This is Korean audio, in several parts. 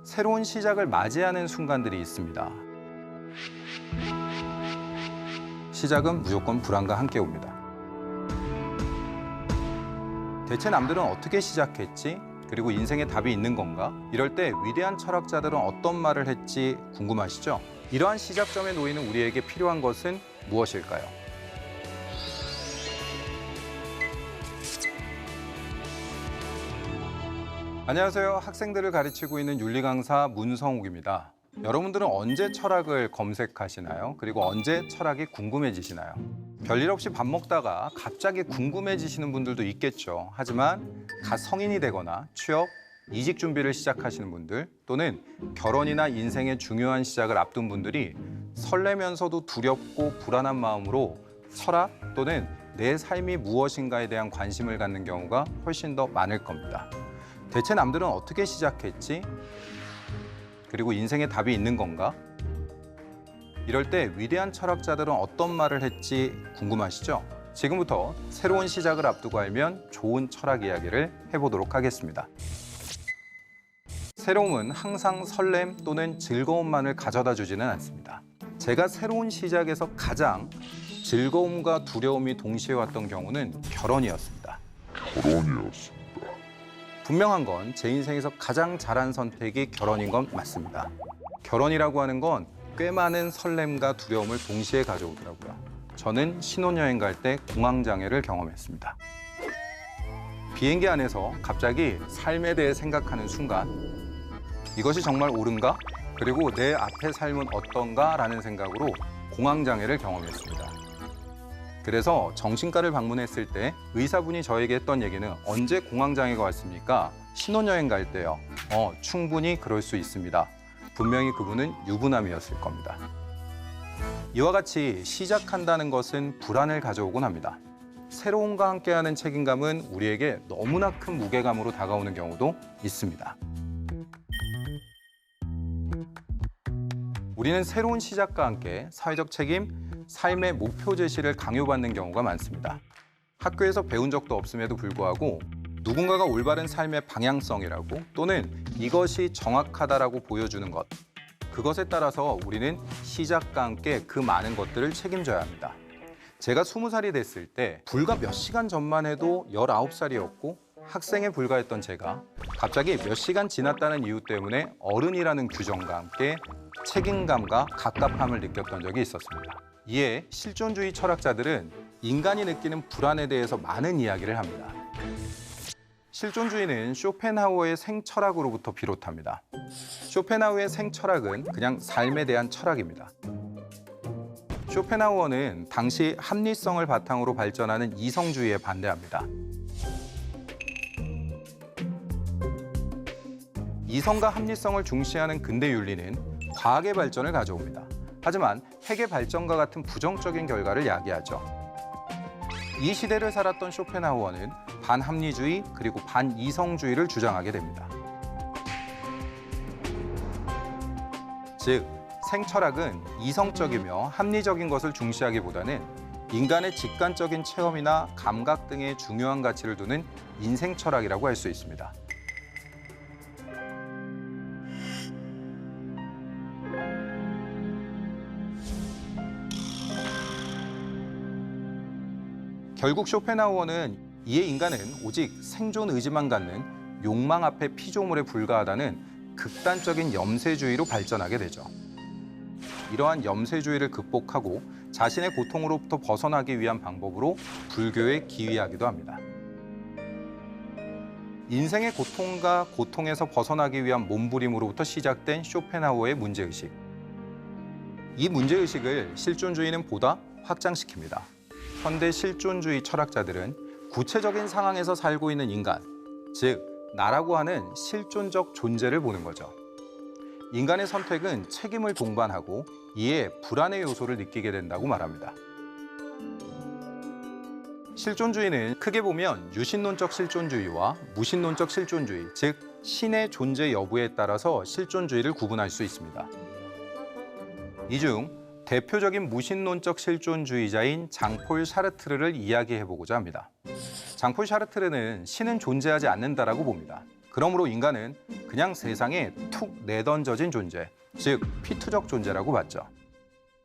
새로운 시작을 맞이하는 순간들이 있습니다. 시작은 무조건 불안과 함께 옵니다. 대체 남들은 어떻게 시작했지? 그리고 인생에 답이 있는 건가? 이럴 때 위대한 철학자들은 어떤 말을 했지 궁금하시죠? 이러한 시작점에 놓이는 우리에게 필요한 것은 무엇일까요? 안녕하세요. 학생들을 가르치고 있는 윤리 강사 문성욱입니다. 여러분들은 언제 철학을 검색하시나요? 그리고 언제 철학이 궁금해지시나요? 별일 없이 밥 먹다가 갑자기 궁금해지시는 분들도 있겠죠. 하지만 갓 성인이 되거나 취업, 이직 준비를 시작하시는 분들 또는 결혼이나 인생의 중요한 시작을 앞둔 분들이 설레면서도 두렵고 불안한 마음으로 철학 또는 내 삶이 무엇인가에 대한 관심을 갖는 경우가 훨씬 더 많을 겁니다. 대체 남들은 어떻게 시작했지? 그리고 인생에 답이 있는 건가? 이럴 때 위대한 철학자들은 어떤 말을 했지 궁금하시죠? 지금부터 새로운 시작을 앞두고 알면 좋은 철학 이야기를 해보도록 하겠습니다. 새로움은 항상 설렘 또는 즐거움만을 가져다 주지는 않습니다. 제가 새로운 시작에서 가장 즐거움과 두려움이 동시에 왔던 경우는 결혼이었습니다. 분명한 건 제 인생에서 가장 잘한 선택이 결혼인 건 맞습니다. 결혼이라고 하는 건 꽤 많은 설렘과 두려움을 동시에 가져오더라고요. 저는 신혼여행 갈 때 공황장애를 경험했습니다. 비행기 안에서 갑자기 삶에 대해 생각하는 순간 이것이 정말 옳은가? 그리고 내 앞의 삶은 어떤가? 라는 생각으로 공황장애를 경험했습니다. 그래서 정신과를 방문했을 때 의사분이 저에게 했던 얘기는 언제 공황장애가 왔습니까? 신혼여행 갈 때요. 충분히 그럴 수 있습니다. 분명히 그분은 유부남이었을 겁니다. 이와 같이 시작한다는 것은 불안을 가져오곤 합니다. 새로움과 함께하는 책임감은 우리에게 너무나 큰 무게감으로 다가오는 경우도 있습니다. 우리는 새로운 시작과 함께 사회적 책임, 삶의 목표 제시를 강요받는 경우가 많습니다. 학교에서 배운 적도 없음에도 불구하고 누군가가 올바른 삶의 방향성이라고 또는 이것이 정확하다라고 보여주는 것, 그것에 따라서 우리는 시작과 함께 그 많은 것들을 책임져야 합니다. 제가 20살이 됐을 때 불과 몇 시간 전만 해도 19살이었고 학생에 불과했던 제가 갑자기 몇 시간 지났다는 이유 때문에 어른이라는 규정과 함께 책임감과 갑갑함을 느꼈던 적이 있었습니다. 이에 실존주의 철학자들은 인간이 느끼는 불안에 대해서 많은 이야기를 합니다. 실존주의는 쇼펜하우어의 생철학으로부터 비롯합니다. 쇼펜하우어의 생철학은 그냥 삶에 대한 철학입니다. 쇼펜하우어는 당시 합리성을 바탕으로 발전하는 이성주의에 반대합니다. 이성과 합리성을 중시하는 근대 윤리는 과학의 발전을 가져옵니다. 하지만 핵의 발전과 같은 부정적인 결과를 야기하죠. 이 시대를 살았던 쇼펜하우어는 반합리주의 그리고 반이성주의를 주장하게 됩니다. 즉, 생철학은 이성적이며 합리적인 것을 중시하기보다는 인간의 직관적인 체험이나 감각 등의 중요한 가치를 두는 인생 철학이라고 할 수 있습니다. 결국 쇼펜하우어는 이에 인간은 오직 생존 의지만 갖는 욕망 앞에 피조물에 불과하다는 극단적인 염세주의로 발전하게 되죠. 이러한 염세주의를 극복하고 자신의 고통으로부터 벗어나기 위한 방법으로 불교에 기이하기도 합니다. 인생의 고통과 고통에서 벗어나기 위한 몸부림으로부터 시작된 쇼펜하우어의 문제의식. 이 문제의식을 실존주의는 보다 확장시킵니다. 현대 실존주의 철학자들은 구체적인 상황에서 살고 있는 인간, 즉 나라고 하는 실존적 존재를 보는 거죠. 인간의 선택은 책임을 동반하고 이에 불안의 요소를 느끼게 된다고 말합니다. 실존주의는 크게 보면 유신론적 실존주의와 무신론적 실존주의, 즉 신의 존재 여부에 따라서 실존주의를 구분할 수 있습니다. 이 중 대표적인 무신론적 실존주의자인 장폴 샤르트르를 이야기해보고자 합니다. 장폴 샤르트르는 신은 존재하지 않는다라고 봅니다. 그러므로 인간은 그냥 세상에 툭 내던져진 존재, 즉 피투적 존재라고 봤죠.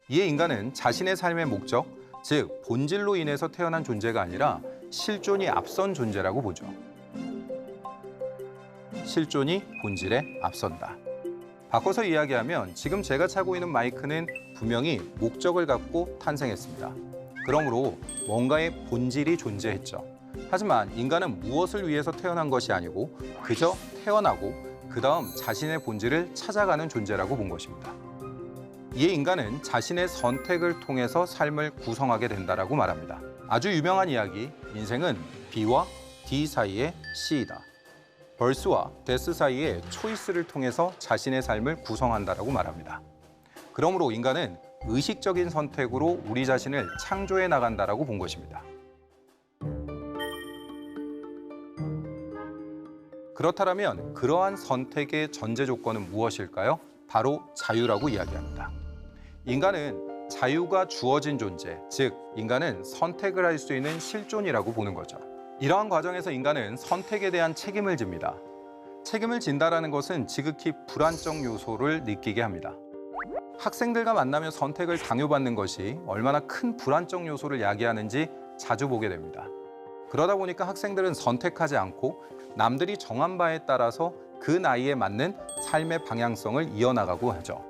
이에 인간은 자신의 삶의 목적, 즉 본질로 인해서 태어난 존재가 아니라 실존이 앞선 존재라고 보죠. 실존이 본질에 앞선다. 바꿔서 이야기하면 지금 제가 차고 있는 마이크는 분명히 목적을 갖고 탄생했습니다. 그러므로 뭔가의 본질이 존재했죠. 하지만 인간은 무엇을 위해서 태어난 것이 아니고 그저 태어나고 그 다음 자신의 본질을 찾아가는 존재라고 본 것입니다. 이에 인간은 자신의 선택을 통해서 삶을 구성하게 된다라고 말합니다. 아주 유명한 이야기, 인생은 B와 D 사이의 C이다. 벌스와 데스 사이의 초이스를 통해서 자신의 삶을 구성한다라고 말합니다. 그러므로 인간은 의식적인 선택으로 우리 자신을 창조해 나간다라고 본 것입니다. 그렇다면 그러한 선택의 전제 조건은 무엇일까요? 바로 자유라고 이야기합니다. 인간은 자유가 주어진 존재, 즉 인간은 선택을 할 수 있는 실존이라고 보는 거죠. 이러한 과정에서 인간은 선택에 대한 책임을 집니다. 책임을 진다라는 것은 지극히 불안정 요소를 느끼게 합니다. 학생들과 만나며 선택을 강요받는 것이 얼마나 큰 불안정 요소를 야기하는지 자주 보게 됩니다. 그러다 보니까 학생들은 선택하지 않고 남들이 정한 바에 따라서 그 나이에 맞는 삶의 방향성을 이어나가고 하죠.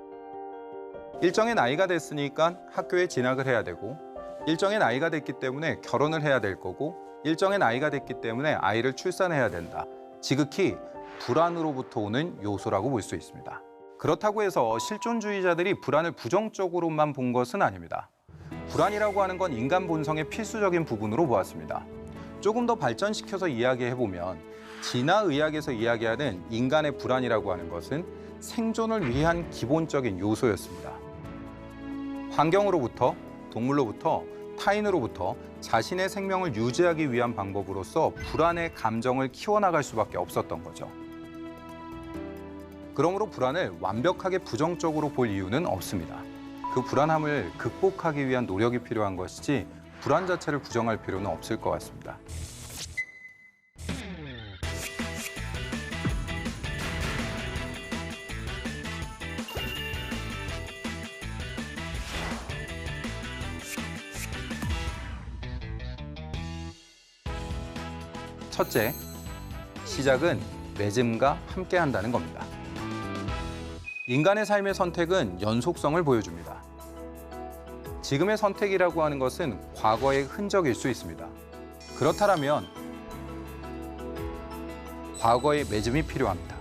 일정의 나이가 됐으니까 학교에 진학을 해야 되고, 일정의 나이가 됐기 때문에 결혼을 해야 될 거고, 일정의 나이가 됐기 때문에 아이를 출산해야 된다. 지극히 불안으로부터 오는 요소라고 볼 수 있습니다. 그렇다고 해서 실존주의자들이 불안을 부정적으로만 본 것은 아닙니다. 불안이라고 하는 건 인간 본성의 필수적인 부분으로 보았습니다. 조금 더 발전시켜서 이야기해보면 진화의학에서 이야기하는 인간의 불안이라고 하는 것은 생존을 위한 기본적인 요소였습니다. 환경으로부터, 동물로부터, 타인으로부터 자신의 생명을 유지하기 위한 방법으로서 불안의 감정을 키워나갈 수밖에 없었던 거죠. 그러므로 불안을 완벽하게 부정적으로 볼 이유는 없습니다. 그 불안함을 극복하기 위한 노력이 필요한 것이지 불안 자체를 부정할 필요는 없을 것 같습니다. 첫째, 시작은 맺음과 함께 한다는 겁니다. 인간의 삶의 선택은 연속성을 보여줍니다. 지금의 선택이라고 하는 것은 과거의 흔적일 수 있습니다. 그렇다면 과거의 맺음이 필요합니다.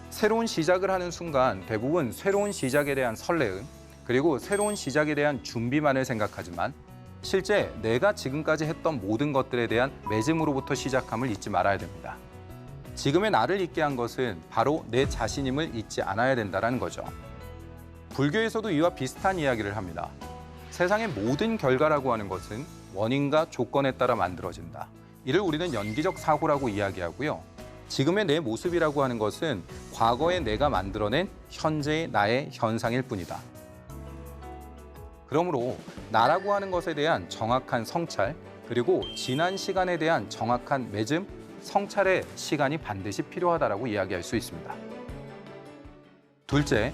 새로운 시작을 하는 순간 대부분 새로운 시작에 대한 설레임, 그리고 새로운 시작에 대한 준비만을 생각하지만 실제 내가 지금까지 했던 모든 것들에 대한 맺음으로부터 시작함을 잊지 말아야 됩니다. 지금의 나를 잊게 한 것은 바로 내 자신임을 잊지 않아야 된다는 거죠. 불교에서도 이와 비슷한 이야기를 합니다. 세상의 모든 결과라고 하는 것은 원인과 조건에 따라 만들어진다. 이를 우리는 연기적 사고라고 이야기하고요. 지금의 내 모습이라고 하는 것은 과거에 내가 만들어낸 현재의 나의 현상일 뿐이다. 그러므로 나라고 하는 것에 대한 정확한 성찰, 그리고 지난 시간에 대한 정확한 맺음, 성찰의 시간이 반드시 필요하다고 이야기할 수 있습니다. 둘째,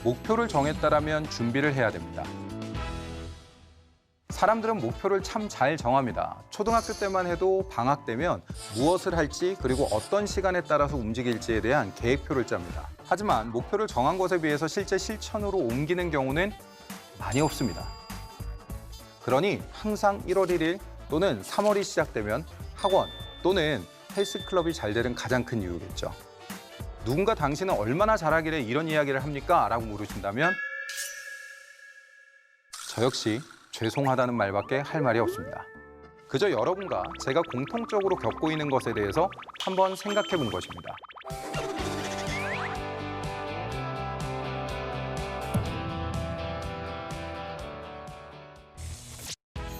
목표를 정했다라면 준비를 해야 됩니다. 사람들은 목표를 참 잘 정합니다. 초등학교 때만 해도 방학 되면 무엇을 할지 그리고 어떤 시간에 따라서 움직일지에 대한 계획표를 짭니다. 하지만 목표를 정한 것에 비해서 실제 실천으로 옮기는 경우는 많이 없습니다. 그러니 항상 1월 1일 또는 3월이 시작되면 학원 또는 헬스클럽이 잘 되는 가장 큰 이유겠죠. 누군가 당신은 얼마나 잘하길래 이런 이야기를 합니까? 라고 물으신다면 저 역시 죄송하다는 말밖에 할 말이 없습니다. 그저 여러분과 제가 공통적으로 겪고 있는 것에 대해서 한번 생각해 본 것입니다.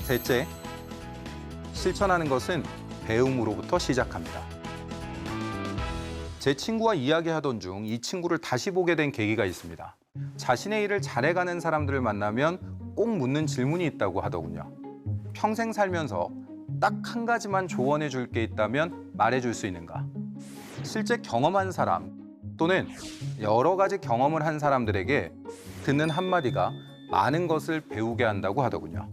셋째, 실천하는 것은 배움으로부터 시작합니다. 제 친구와 이야기하던 중 이 친구를 다시 보게 된 계기가 있습니다. 자신의 일을 잘해가는 사람들을 만나면 꼭 묻는 질문이 있다고 하더군요. 평생 살면서 딱 한 가지만 조언해 줄 게 있다면 말해 줄 수 있는가? 실제 경험한 사람 또는 여러 가지 경험을 한 사람들에게 듣는 한마디가 많은 것을 배우게 한다고 하더군요.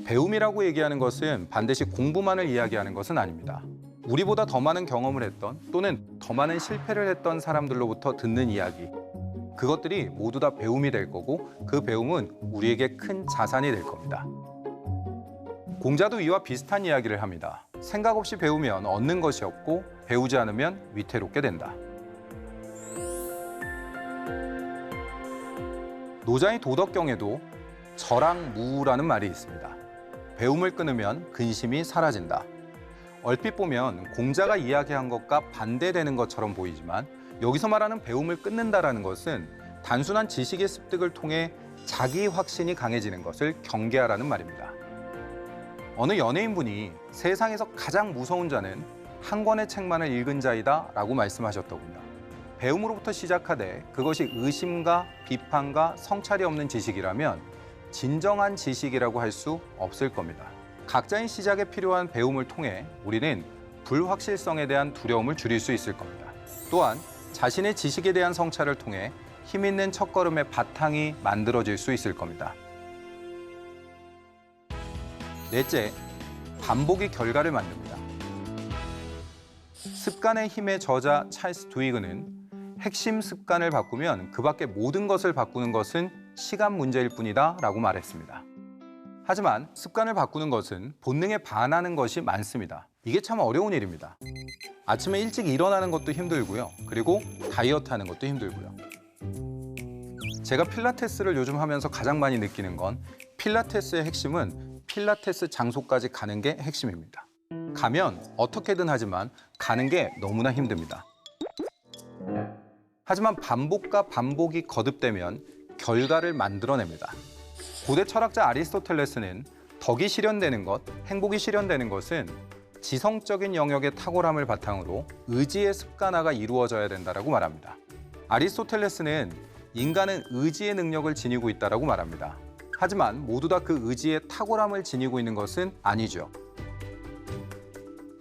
배움이라고 얘기하는 것은 반드시 공부만을 이야기하는 것은 아닙니다. 우리보다 더 많은 경험을 했던 또는 더 많은 실패를 했던 사람들로부터 듣는 이야기, 그것들이 모두 다 배움이 될 거고 그 배움은 우리에게 큰 자산이 될 겁니다. 공자도 이와 비슷한 이야기를 합니다. 생각 없이 배우면 얻는 것이 없고 배우지 않으면 위태롭게 된다. 노자의 도덕경에도 절앙무라는 말이 있습니다. 배움을 끊으면 근심이 사라진다. 얼핏 보면 공자가 이야기한 것과 반대되는 것처럼 보이지만 여기서 말하는 배움을 끊는다라는 것은 단순한 지식의 습득을 통해 자기 확신이 강해지는 것을 경계하라는 말입니다. 어느 연예인분이 세상에서 가장 무서운 자는 한 권의 책만을 읽은 자이다 라고 말씀하셨더군요. 배움으로부터 시작하되 그것이 의심과 비판과 성찰이 없는 지식이라면 진정한 지식이라고 할 수 없을 겁니다. 각자의 시작에 필요한 배움을 통해 우리는 불확실성에 대한 두려움을 줄일 수 있을 겁니다. 또한 자신의 지식에 대한 성찰을 통해 힘 있는 첫걸음의 바탕이 만들어질 수 있을 겁니다. 넷째, 반복이 결과를 만듭니다. 습관의 힘의 저자 찰스 두이그는 핵심 습관을 바꾸면 그 밖의 모든 것을 바꾸는 것은 시간 문제일 뿐이다 라고 말했습니다. 하지만 습관을 바꾸는 것은 본능에 반하는 것이 많습니다. 이게 참 어려운 일입니다. 아침에 일찍 일어나는 것도 힘들고요. 그리고 다이어트 하는 것도 힘들고요. 제가 필라테스를 요즘 하면서 가장 많이 느끼는 건 필라테스의 핵심은 필라테스 장소까지 가는 게 핵심입니다. 가면 어떻게든 하지만 가는 게 너무나 힘듭니다. 하지만 반복과 반복이 거듭되면 결과를 만들어냅니다. 고대 철학자 아리스토텔레스는 덕이 실현되는 것, 행복이 실현되는 것은 지성적인 영역의 탁월함을 바탕으로 의지의 습관화가 이루어져야 된다고 말합니다. 아리스토텔레스는 인간은 의지의 능력을 지니고 있다고 말합니다. 하지만 모두 다 그 의지의 탁월함을 지니고 있는 것은 아니죠.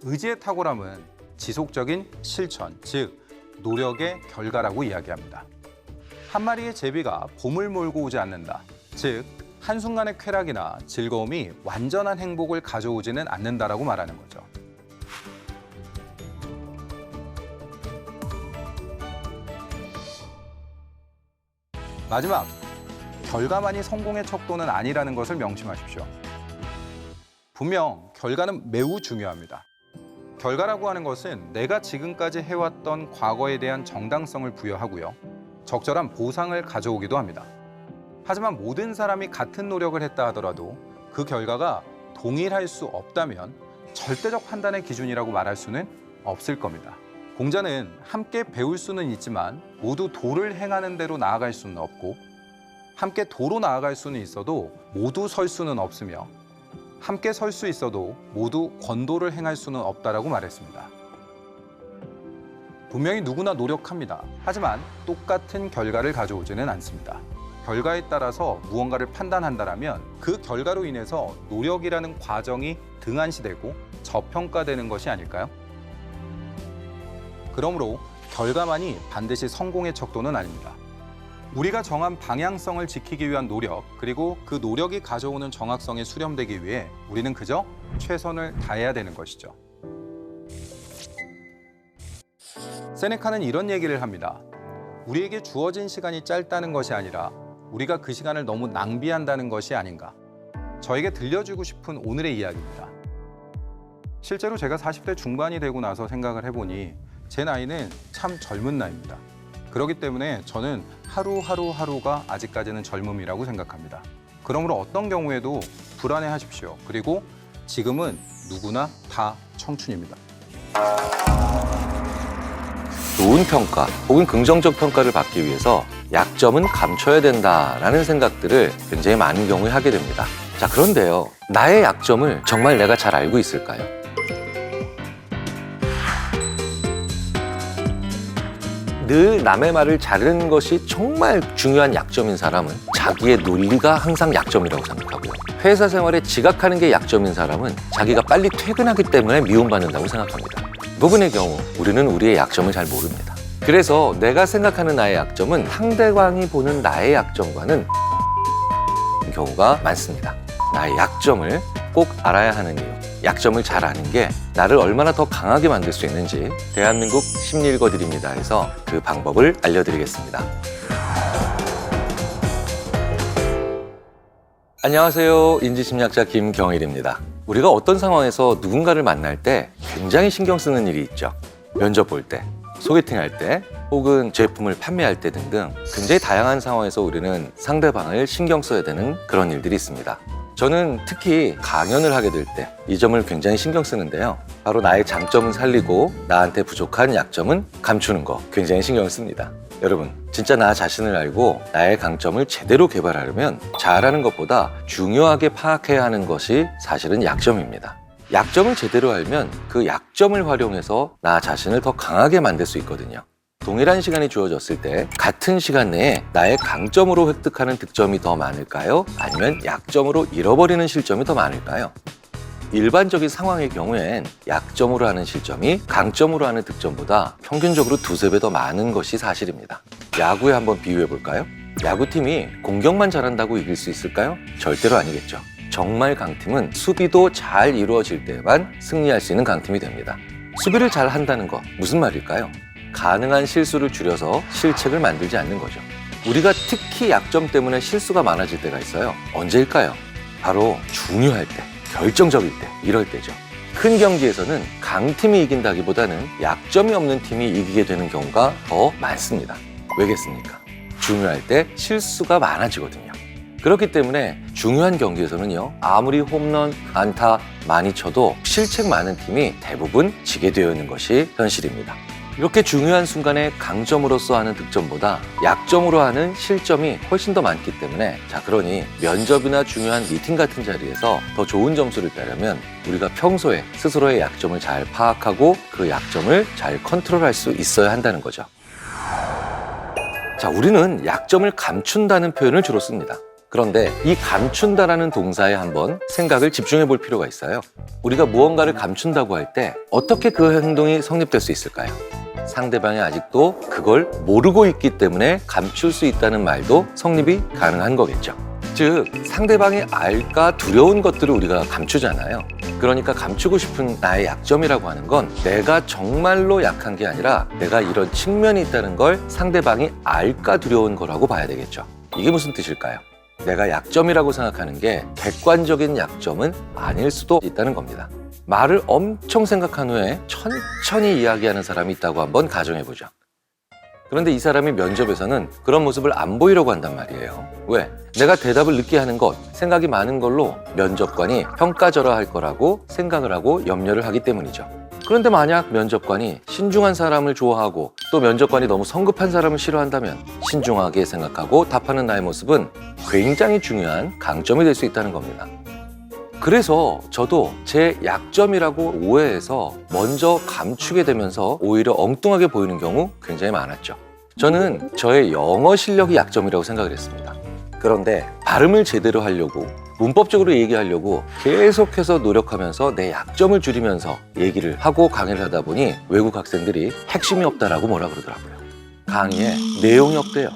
의지의 탁월함은 지속적인 실천, 즉 노력의 결과라고 이야기합니다. 한 마리의 제비가 봄을 몰고 오지 않는다. 즉 한순간의 쾌락이나 즐거움이 완전한 행복을 가져오지는 않는다라고 말하는 거죠. 마지막, 결과만이 성공의 척도는 아니라는 것을 명심하십시오. 분명 결과는 매우 중요합니다. 결과라고 하는 것은 내가 지금까지 해왔던 과거에 대한 정당성을 부여하고요. 적절한 보상을 가져오기도 합니다. 하지만 모든 사람이 같은 노력을 했다 하더라도 그 결과가 동일할 수 없다면 절대적 판단의 기준이라고 말할 수는 없을 겁니다. 공자는 함께 배울 수는 있지만 모두 도를 행하는 대로 나아갈 수는 없고 함께 도로 나아갈 수는 있어도 모두 설 수는 없으며 함께 설 수 있어도 모두 권도를 행할 수는 없다라고 말했습니다. 분명히 누구나 노력합니다. 하지만 똑같은 결과를 가져오지는 않습니다. 결과에 따라서 무언가를 판단한다면 그 결과로 인해서 노력이라는 과정이 등한시되고 저평가되는 것이 아닐까요? 그러므로 결과만이 반드시 성공의 척도는 아닙니다. 우리가 정한 방향성을 지키기 위한 노력, 그리고 그 노력이 가져오는 정확성에 수렴되기 위해 우리는 그저 최선을 다해야 되는 것이죠. 세네카는 이런 얘기를 합니다. 우리에게 주어진 시간이 짧다는 것이 아니라 우리가 그 시간을 너무 낭비한다는 것이 아닌가. 저에게 들려주고 싶은 오늘의 이야기입니다. 실제로 제가 40대 중반이 되고 나서 생각을 해보니 제 나이는 참 젊은 나이입니다. 그렇기 때문에 저는 하루가 아직까지는 젊음이라고 생각합니다. 그러므로 어떤 경우에도 불안해하십시오. 그리고 지금은 누구나 다 청춘입니다. 좋은 평가 혹은 긍정적 평가를 받기 위해서 약점은 감춰야 된다라는 생각들을 굉장히 많은 경우에 하게 됩니다. 자, 그런데요. 나의 약점을 정말 내가 잘 알고 있을까요? 늘 남의 말을 자르는 것이 정말 중요한 약점인 사람은 자기의 논리가 항상 약점이라고 생각하고요. 회사 생활에 지각하는 게 약점인 사람은 자기가 빨리 퇴근하기 때문에 미움받는다고 생각합니다. 대부분의 경우 우리는 우리의 약점을 잘 모릅니다. 그래서 내가 생각하는 나의 약점은 상대방이 보는 나의 약점과는 경우가 많습니다. 나의 약점을 꼭 알아야 하는 이유, 약점을 잘 아는 게 나를 얼마나 더 강하게 만들 수 있는지 대한민국 심리 읽어드립니다에서 그 방법을 알려드리겠습니다. 안녕하세요. 인지심리학자 김경일입니다. 우리가 어떤 상황에서 누군가를 만날 때 굉장히 신경 쓰는 일이 있죠. 면접 볼 때, 소개팅할 때, 혹은 제품을 판매할 때 등등 굉장히 다양한 상황에서 우리는 상대방을 신경 써야 되는 그런 일들이 있습니다. 저는 특히 강연을 하게 될 때 이 점을 굉장히 신경 쓰는데요. 바로 나의 장점은 살리고 나한테 부족한 약점은 감추는 거 굉장히 신경을 씁니다. 여러분, 진짜 나 자신을 알고 나의 강점을 제대로 개발하려면 잘하는 것보다 중요하게 파악해야 하는 것이 사실은 약점입니다. 약점을 제대로 알면 그 약점을 활용해서 나 자신을 더 강하게 만들 수 있거든요. 동일한 시간이 주어졌을 때 같은 시간 내에 나의 강점으로 획득하는 득점이 더 많을까요? 아니면 약점으로 잃어버리는 실점이 더 많을까요? 일반적인 상황의 경우엔 약점으로 하는 실점이 강점으로 하는 득점보다 평균적으로 2~3배 더 많은 것이 사실입니다. 야구에 한번 비유해 볼까요? 야구팀이 공격만 잘한다고 이길 수 있을까요? 절대로 아니겠죠. 정말 강팀은 수비도 잘 이루어질 때만 승리할 수 있는 강팀이 됩니다. 수비를 잘 한다는 것, 무슨 말일까요? 가능한 실수를 줄여서 실책을 만들지 않는 거죠. 우리가 특히 약점 때문에 실수가 많아질 때가 있어요. 언제일까요? 바로 중요할 때, 결정적일 때, 이럴 때죠. 큰 경기에서는 강팀이 이긴다기보다는 약점이 없는 팀이 이기게 되는 경우가 더 많습니다. 왜겠습니까? 중요할 때 실수가 많아지거든요. 그렇기 때문에 중요한 경기에서는요, 아무리 홈런, 안타 많이 쳐도 실책 많은 팀이 대부분 지게 되어 있는 것이 현실입니다. 이렇게 중요한 순간에 강점으로서 하는 득점보다 약점으로 하는 실점이 훨씬 더 많기 때문에, 자, 그러니 면접이나 중요한 미팅 같은 자리에서 더 좋은 점수를 따려면 우리가 평소에 스스로의 약점을 잘 파악하고 그 약점을 잘 컨트롤할 수 있어야 한다는 거죠. 자, 우리는 약점을 감춘다는 표현을 주로 씁니다. 그런데 이 감춘다라는 동사에 한번 생각을 집중해 볼 필요가 있어요. 우리가 무언가를 감춘다고 할 때 어떻게 그 행동이 성립될 수 있을까요? 상대방이 아직도 그걸 모르고 있기 때문에 감출 수 있다는 말도 성립이 가능한 거겠죠. 즉, 상대방이 알까 두려운 것들을 우리가 감추잖아요. 그러니까 감추고 싶은 나의 약점이라고 하는 건 내가 정말로 약한 게 아니라 내가 이런 측면이 있다는 걸 상대방이 알까 두려운 거라고 봐야 되겠죠. 이게 무슨 뜻일까요? 내가 약점이라고 생각하는 게 객관적인 약점은 아닐 수도 있다는 겁니다. 말을 엄청 생각한 후에 천천히 이야기하는 사람이 있다고 한번 가정해보죠. 그런데 이 사람이 면접에서는 그런 모습을 안 보이려고 한단 말이에요. 왜? 내가 대답을 늦게 하는 것, 생각이 많은 걸로 면접관이 평가절하할 거라고 생각을 하고 염려를 하기 때문이죠. 그런데 만약 면접관이 신중한 사람을 좋아하고 또 면접관이 너무 성급한 사람을 싫어한다면 신중하게 생각하고 답하는 나의 모습은 굉장히 중요한 강점이 될 수 있다는 겁니다. 그래서 저도 제 약점이라고 오해해서 먼저 감추게 되면서 오히려 엉뚱하게 보이는 경우 굉장히 많았죠. 저는 저의 영어 실력이 약점이라고 생각을 했습니다. 그런데 발음을 제대로 하려고, 문법적으로 얘기하려고 계속해서 노력하면서 내 약점을 줄이면서 얘기를 하고 강의를 하다 보니 외국 학생들이 핵심이 없다라고 뭐라 그러더라고요. 강의에 내용이 없대요.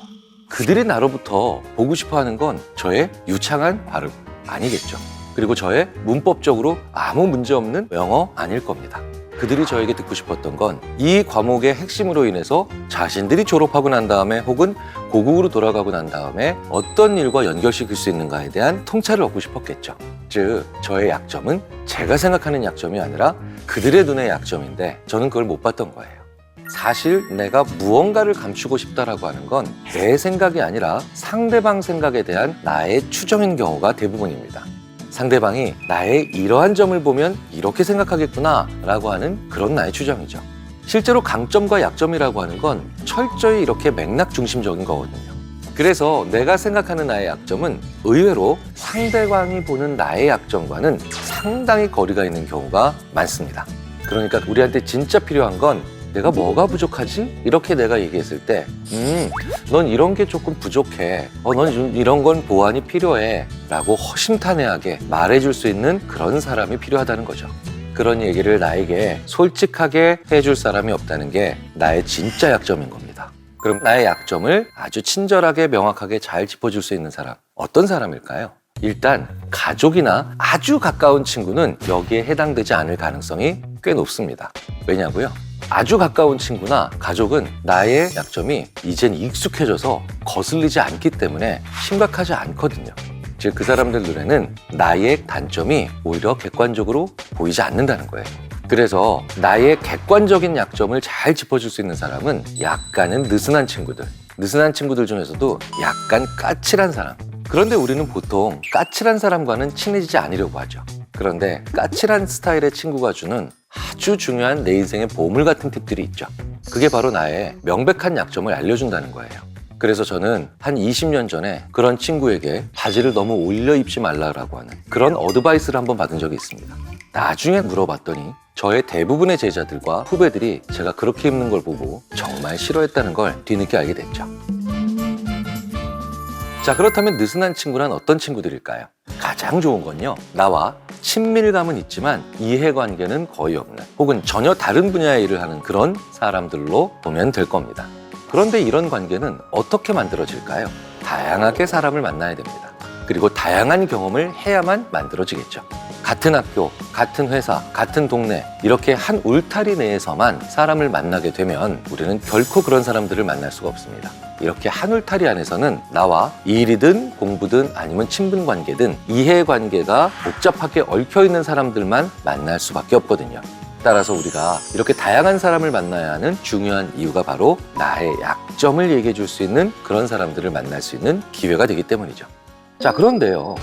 그들이 나로부터 보고 싶어 하는 건 저의 유창한 발음 아니겠죠. 그리고 저의 문법적으로 아무 문제 없는 영어 아닐 겁니다. 그들이 저에게 듣고 싶었던 건 이 과목의 핵심으로 인해서 자신들이 졸업하고 난 다음에 혹은 고국으로 돌아가고 난 다음에 어떤 일과 연결시킬 수 있는가에 대한 통찰을 얻고 싶었겠죠. 즉, 저의 약점은 제가 생각하는 약점이 아니라 그들의 눈의 약점인데 저는 그걸 못 봤던 거예요. 사실 내가 무언가를 감추고 싶다라고 하는 건 내 생각이 아니라 상대방 생각에 대한 나의 추정인 경우가 대부분입니다. 상대방이 나의 이러한 점을 보면 이렇게 생각하겠구나 라고 하는 그런 나의 추정이죠. 실제로 강점과 약점이라고 하는 건 철저히 이렇게 맥락 중심적인 거거든요. 그래서 내가 생각하는 나의 약점은 의외로 상대방이 보는 나의 약점과는 상당히 거리가 있는 경우가 많습니다. 그러니까 우리한테 진짜 필요한 건 내가 뭐가 부족하지? 이렇게 내가 얘기했을 때 넌 이런 게 조금 부족해. 넌 이런 건 보완이 필요해. 라고 허심탄회하게 말해줄 수 있는 그런 사람이 필요하다는 거죠. 그런 얘기를 나에게 솔직하게 해줄 사람이 없다는 게 나의 진짜 약점인 겁니다. 그럼 나의 약점을 아주 친절하게 명확하게 잘 짚어줄 수 있는 사람, 어떤 사람일까요? 일단 가족이나 아주 가까운 친구는 여기에 해당되지 않을 가능성이 꽤 높습니다. 왜냐고요? 아주 가까운 친구나 가족은 나의 약점이 이젠 익숙해져서 거슬리지 않기 때문에 심각하지 않거든요. 즉 그 사람들 눈에는 나의 단점이 오히려 객관적으로 보이지 않는다는 거예요. 그래서 나의 객관적인 약점을 잘 짚어줄 수 있는 사람은 약간은 느슨한 친구들 중에서도 약간 까칠한 사람. 그런데 우리는 보통 까칠한 사람과는 친해지지 않으려고 하죠. 그런데 까칠한 스타일의 친구가 주는 아주 중요한 내 인생의 보물 같은 팁들이 있죠. 그게 바로 나의 명백한 약점을 알려준다는 거예요. 그래서 저는 한 20년 전에 그런 친구에게 바지를 너무 올려 입지 말라고 하는 그런 어드바이스를 한번 받은 적이 있습니다. 나중에 물어봤더니 저의 대부분의 제자들과 후배들이 제가 그렇게 입는 걸 보고 정말 싫어했다는 걸 뒤늦게 알게 됐죠. 자, 그렇다면 느슨한 친구란 어떤 친구들일까요? 가장 좋은 건요, 나와 친밀감은 있지만 이해관계는 거의 없는, 혹은 전혀 다른 분야의 일을 하는 그런 사람들로 보면 될 겁니다. 그런데 이런 관계는 어떻게 만들어질까요? 다양하게 사람을 만나야 됩니다. 그리고 다양한 경험을 해야만 만들어지겠죠. 같은 학교, 같은 회사, 같은 동네, 이렇게 한 울타리 내에서만 사람을 만나게 되면 우리는 결코 그런 사람들을 만날 수가 없습니다. 이렇게 한 울타리 안에서는 나와 일이든 공부든 아니면 친분관계든 이해관계가 복잡하게 얽혀있는 사람들만 만날 수밖에 없거든요. 따라서 우리가 이렇게 다양한 사람을 만나야 하는 중요한 이유가 바로 나의 약점을 얘기해 줄 수 있는 그런 사람들을 만날 수 있는 기회가 되기 때문이죠. 자, 그런데요,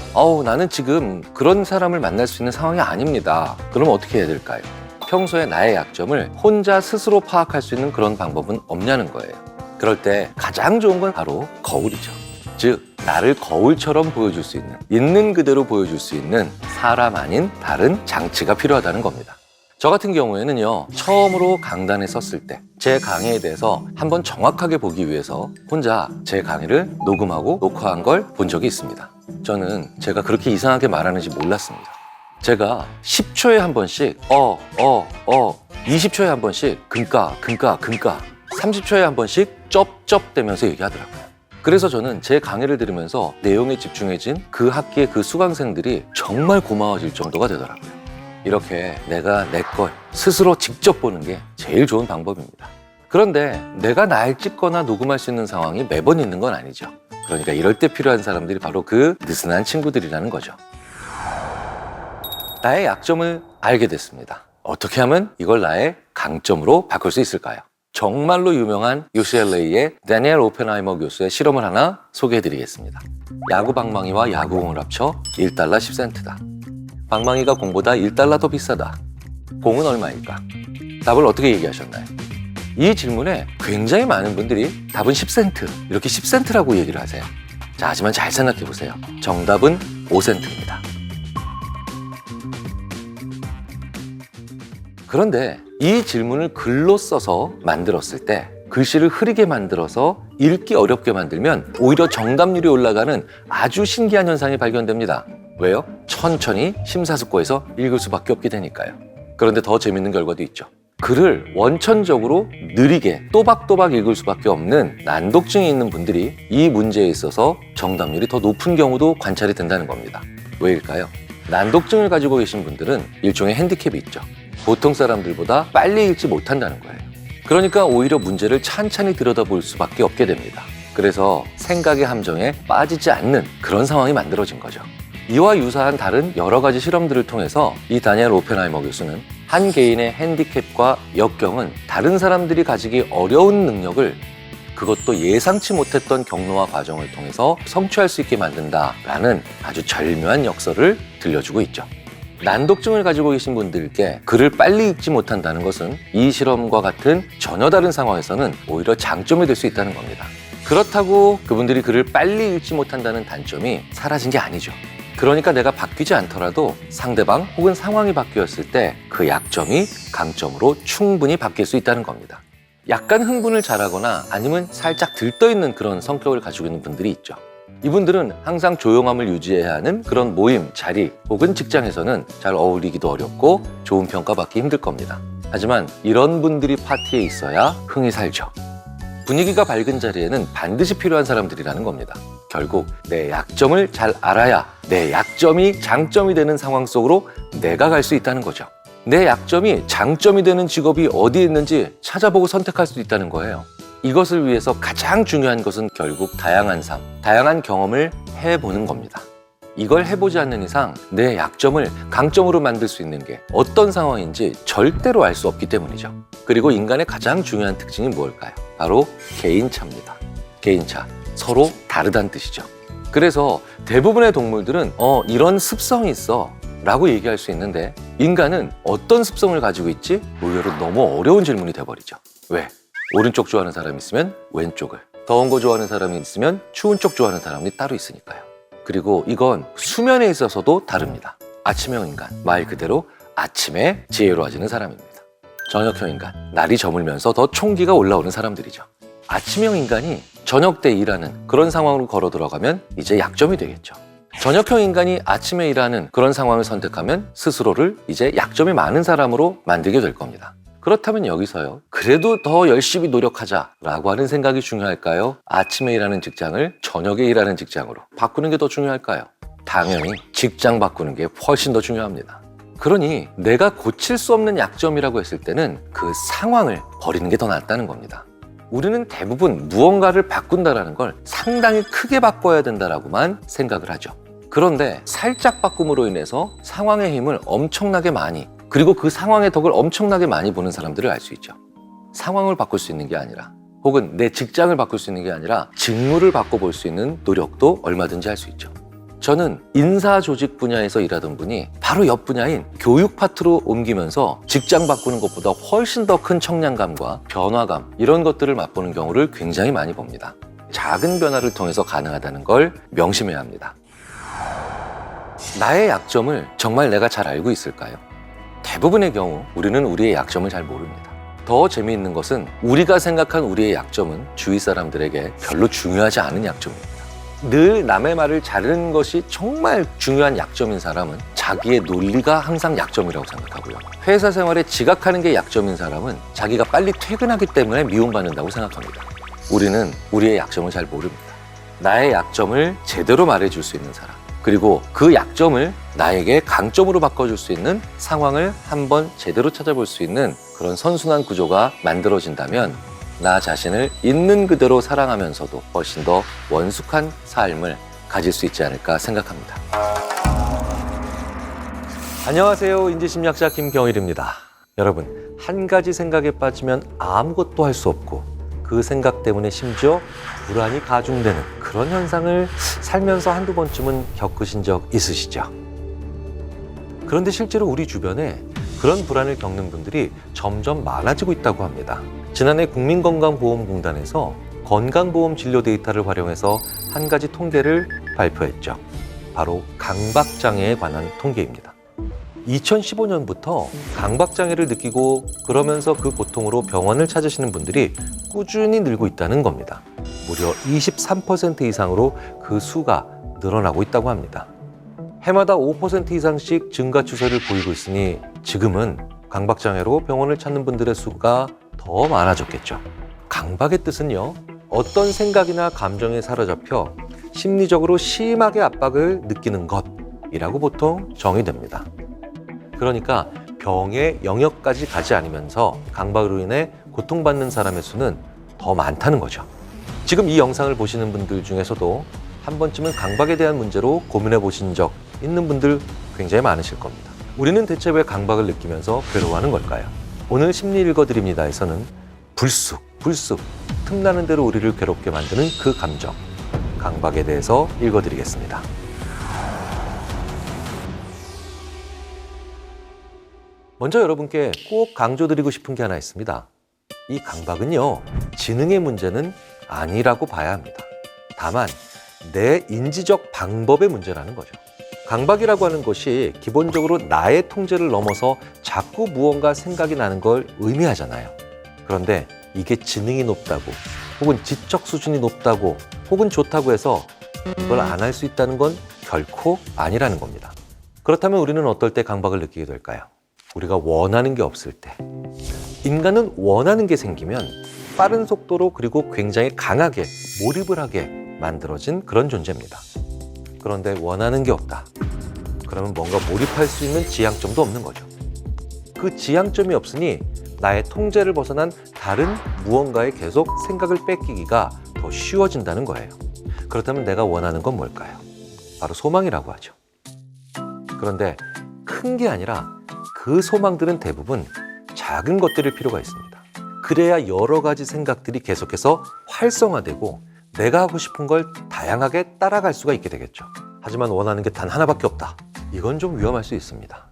나는 지금 그런 사람을 만날 수 있는 상황이 아닙니다. 그럼 어떻게 해야 될까요? 평소에 나의 약점을 혼자 스스로 파악할 수 있는 그런 방법은 없냐는 거예요. 그럴 때 가장 좋은 건 바로 거울이죠. 즉, 나를 거울처럼 보여줄 수 있는 그대로 보여줄 수 있는 사람 아닌 다른 장치가 필요하다는 겁니다. 저 같은 경우에는요, 처음으로 강단에 섰을 때 제 강의에 대해서 한번 정확하게 보기 위해서 혼자 제 강의를 녹음하고 녹화한 걸 본 적이 있습니다. 저는 제가 그렇게 이상하게 말하는지 몰랐습니다. 제가 10초에 한 번씩 20초에 한 번씩 금가 30초에 한 번씩 쩝쩝대면서 얘기하더라고요. 그래서 저는 제 강의를 들으면서 내용에 집중해진 그 학기의 그 수강생들이 정말 고마워질 정도가 되더라고요. 이렇게 내가 내 걸 스스로 직접 보는 게 제일 좋은 방법입니다. 그런데 내가 날 찍거나 녹음할 수 있는 상황이 매번 있는 건 아니죠. 그러니까 이럴 때 필요한 사람들이 바로 그 느슨한 친구들이라는 거죠. 나의 약점을 알게 됐습니다. 어떻게 하면 이걸 나의 강점으로 바꿀 수 있을까요? 정말로 유명한 UCLA의 다니엘 오펜하이머 교수의 실험을 하나 소개해드리겠습니다. 야구 방망이와 야구공을 합쳐 $1 10센트다. 방망이가 공보다 $1 더 비싸다. 공은 얼마일까? 답을 어떻게 얘기하셨나요? 이 질문에 굉장히 많은 분들이 답은 10센트, 이렇게 10센트라고 얘기를 하세요. 자, 하지만 잘 생각해 보세요. 정답은 5센트입니다. 그런데 이 질문을 글로 써서 만들었을 때 글씨를 흐리게 만들어서 읽기 어렵게 만들면 오히려 정답률이 올라가는 아주 신기한 현상이 발견됩니다. 왜요? 천천히 심사숙고해서 읽을 수밖에 없게 되니까요. 그런데 더 재밌는 결과도 있죠. 글을 원천적으로 느리게 또박또박 읽을 수밖에 없는 난독증이 있는 분들이 이 문제에 있어서 정답률이 더 높은 경우도 관찰이 된다는 겁니다. 왜일까요? 난독증을 가지고 계신 분들은 일종의 핸디캡이 있죠. 보통 사람들보다 빨리 읽지 못한다는 거예요. 그러니까 오히려 문제를 찬찬히 들여다볼 수밖에 없게 됩니다. 그래서 생각의 함정에 빠지지 않는 그런 상황이 만들어진 거죠. 이와 유사한 다른 여러 가지 실험들을 통해서 이 다니엘 오펜하이머 교수는 한 개인의 핸디캡과 역경은 다른 사람들이 가지기 어려운 능력을, 그것도 예상치 못했던 경로와 과정을 통해서 성취할 수 있게 만든다라는 아주 절묘한 역설을 들려주고 있죠. 난독증을 가지고 계신 분들께 글을 빨리 읽지 못한다는 것은 이 실험과 같은 전혀 다른 상황에서는 오히려 장점이 될 수 있다는 겁니다. 그렇다고 그분들이 글을 빨리 읽지 못한다는 단점이 사라진 게 아니죠. 그러니까 내가 바뀌지 않더라도 상대방 혹은 상황이 바뀌었을 때 그 약점이 강점으로 충분히 바뀔 수 있다는 겁니다. 약간 흥분을 잘하거나 아니면 살짝 들떠있는 그런 성격을 가지고 있는 분들이 있죠. 이분들은 항상 조용함을 유지해야 하는 그런 모임, 자리 혹은 직장에서는 잘 어울리기도 어렵고 좋은 평가받기 힘들 겁니다. 하지만 이런 분들이 파티에 있어야 흥이 살죠. 분위기가 밝은 자리에는 반드시 필요한 사람들이라는 겁니다. 결국 내 약점을 잘 알아야 내 약점이 장점이 되는 상황 속으로 내가 갈 수 있다는 거죠. 내 약점이 장점이 되는 직업이 어디에 있는지 찾아보고 선택할 수 있다는 거예요. 이것을 위해서 가장 중요한 것은 결국 다양한 삶, 다양한 경험을 해보는 겁니다. 이걸 해보지 않는 이상 내 약점을 강점으로 만들 수 있는 게 어떤 상황인지 절대로 알 수 없기 때문이죠. 그리고 인간의 가장 중요한 특징이 무엇일까요? 바로 개인차입니다. 개인차, 서로 다르다는 뜻이죠. 그래서 대부분의 동물들은 이런 습성이 있어 라고 얘기할 수 있는데 인간은 어떤 습성을 가지고 있지? 의외로 너무 어려운 질문이 돼버리죠. 왜? 오른쪽 좋아하는 사람이 있으면 왼쪽을, 더운 거 좋아하는 사람이 있으면 추운 쪽 좋아하는 사람이 따로 있으니까요. 그리고 이건 수면에 있어서도 다릅니다. 아침형 인간, 말 그대로 아침에 지혜로워지는 사람입니다. 저녁형 인간, 날이 저물면서 더 총기가 올라오는 사람들이죠. 아침형 인간이 저녁 때 일하는 그런 상황으로 걸어 들어가면 이제 약점이 되겠죠. 저녁형 인간이 아침에 일하는 그런 상황을 선택하면 스스로를 이제 약점이 많은 사람으로 만들게 될 겁니다. 그렇다면 여기서요, 그래도 더 열심히 노력하자라고 하는 생각이 중요할까요? 아침에 일하는 직장을 저녁에 일하는 직장으로 바꾸는 게 더 중요할까요? 당연히 직장 바꾸는 게 훨씬 더 중요합니다. 그러니 내가 고칠 수 없는 약점이라고 했을 때는 그 상황을 버리는 게 더 낫다는 겁니다. 우리는 대부분 무언가를 바꾼다는 걸 상당히 크게 바꿔야 된다라고만 생각을 하죠. 그런데 살짝 바꿈으로 인해서 상황의 힘을 엄청나게 많이, 그리고 그 상황의 덕을 엄청나게 많이 보는 사람들을 알 수 있죠. 상황을 바꿀 수 있는 게 아니라, 혹은 내 직장을 바꿀 수 있는 게 아니라 직무를 바꿔볼 수 있는 노력도 얼마든지 할 수 있죠. 저는 인사 조직 분야에서 일하던 분이 바로 옆 분야인 교육 파트로 옮기면서 직장 바꾸는 것보다 훨씬 더 큰 청량감과 변화감, 이런 것들을 맛보는 경우를 굉장히 많이 봅니다. 작은 변화를 통해서 가능하다는 걸 명심해야 합니다. 나의 약점을 정말 내가 잘 알고 있을까요? 대부분의 경우 우리는 우리의 약점을 잘 모릅니다. 더 재미있는 것은 우리가 생각한 우리의 약점은 주위 사람들에게 별로 중요하지 않은 약점입니다. 늘 남의 말을 자르는 것이 정말 중요한 약점인 사람은 자기의 논리가 항상 약점이라고 생각하고요. 회사 생활에 지각하는 게 약점인 사람은 자기가 빨리 퇴근하기 때문에 미움받는다고 생각합니다. 우리는 우리의 약점을 잘 모릅니다. 나의 약점을 제대로 말해줄 수 있는 사람, 그리고 그 약점을 나에게 강점으로 바꿔줄 수 있는 상황을 한번 제대로 찾아볼 수 있는 그런 선순환 구조가 만들어진다면 나 자신을 있는 그대로 사랑하면서도 훨씬 더 원숙한 삶을 가질 수 있지 않을까 생각합니다. 안녕하세요. 인지심리학자 김경일입니다. 여러분, 한 가지 생각에 빠지면 아무것도 할 수 없고 그 생각 때문에 심지어 불안이 가중되는 그런 현상을 살면서 한두 번쯤은 겪으신 적 있으시죠? 그런데 실제로 우리 주변에 그런 불안을 겪는 분들이 점점 많아지고 있다고 합니다. 지난해 국민건강보험공단에서 건강보험 진료 데이터를 활용해서 한 가지 통계를 발표했죠. 바로 강박장애에 관한 통계입니다. 2015년부터 강박장애를 느끼고 그러면서 그 고통으로 병원을 찾으시는 분들이 꾸준히 늘고 있다는 겁니다. 무려 23% 이상으로 그 수가 늘어나고 있다고 합니다. 해마다 5% 이상씩 증가 추세를 보이고 있으니 지금은 강박장애로 병원을 찾는 분들의 수가 더 많아졌겠죠. 강박의 뜻은요, 어떤 생각이나 감정에 사로잡혀 심리적으로 심하게 압박을 느끼는 것이라고 보통 정의됩니다. 그러니까 병의 영역까지 가지 않으면서 강박으로 인해 고통받는 사람의 수는 더 많다는 거죠. 지금 이 영상을 보시는 분들 중에서도 한 번쯤은 강박에 대한 문제로 고민해 보신 적 있는 분들 굉장히 많으실 겁니다. 우리는 대체 왜 강박을 느끼면서 괴로워하는 걸까요? 오늘 심리 읽어드립니다에서는 불쑥 틈나는 대로 우리를 괴롭게 만드는 그 감정, 강박에 대해서 읽어드리겠습니다. 먼저 여러분께 꼭 강조드리고 싶은 게 하나 있습니다. 이 강박은요, 지능의 문제는 아니라고 봐야 합니다. 다만 내 인지적 방법의 문제라는 거죠. 강박이라고 하는 것이 기본적으로 나의 통제를 넘어서 자꾸 무언가 생각이 나는 걸 의미하잖아요. 그런데 이게 지능이 높다고, 혹은 지적 수준이 높다고, 혹은 좋다고 해서 그걸 안 할 수 있다는 건 결코 아니라는 겁니다. 그렇다면 우리는 어떨 때 강박을 느끼게 될까요? 우리가 원하는 게 없을 때. 인간은 원하는 게 생기면 빠른 속도로 그리고 굉장히 강하게 몰입을 하게 만들어진 그런 존재입니다. 그런데 원하는 게 없다. 그러면 뭔가 몰입할 수 있는 지향점도 없는 거죠. 그 지향점이 없으니 나의 통제를 벗어난 다른 무언가에 계속 생각을 뺏기기가 더 쉬워진다는 거예요. 그렇다면 내가 원하는 건 뭘까요? 바로 소망이라고 하죠. 그런데 큰 게 아니라 그 소망들은 대부분 작은 것들일 필요가 있습니다. 그래야 여러 가지 생각들이 계속해서 활성화되고 내가 하고 싶은 걸 다양하게 따라갈 수가 있게 되겠죠. 하지만 원하는 게 단 하나밖에 없다. 이건 좀 위험할 수 있습니다.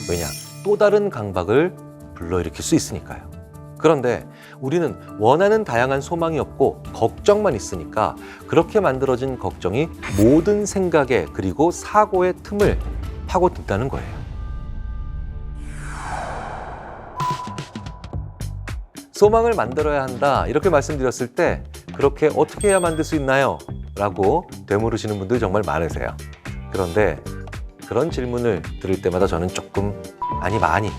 왜냐? 또 다른 강박을 불러일으킬 수 있으니까요. 그런데 우리는 원하는 다양한 소망이 없고 걱정만 있으니까 그렇게 만들어진 걱정이 모든 생각에 그리고 사고의 틈을 파고든다는 거예요. 소망을 만들어야 한다 이렇게 말씀드렸을 때 그렇게 어떻게 해야 만들 수 있나요? 라고 되물으시는 분들 정말 많으세요. 그런데 그런 질문을 들을 때마다 저는 조금 많이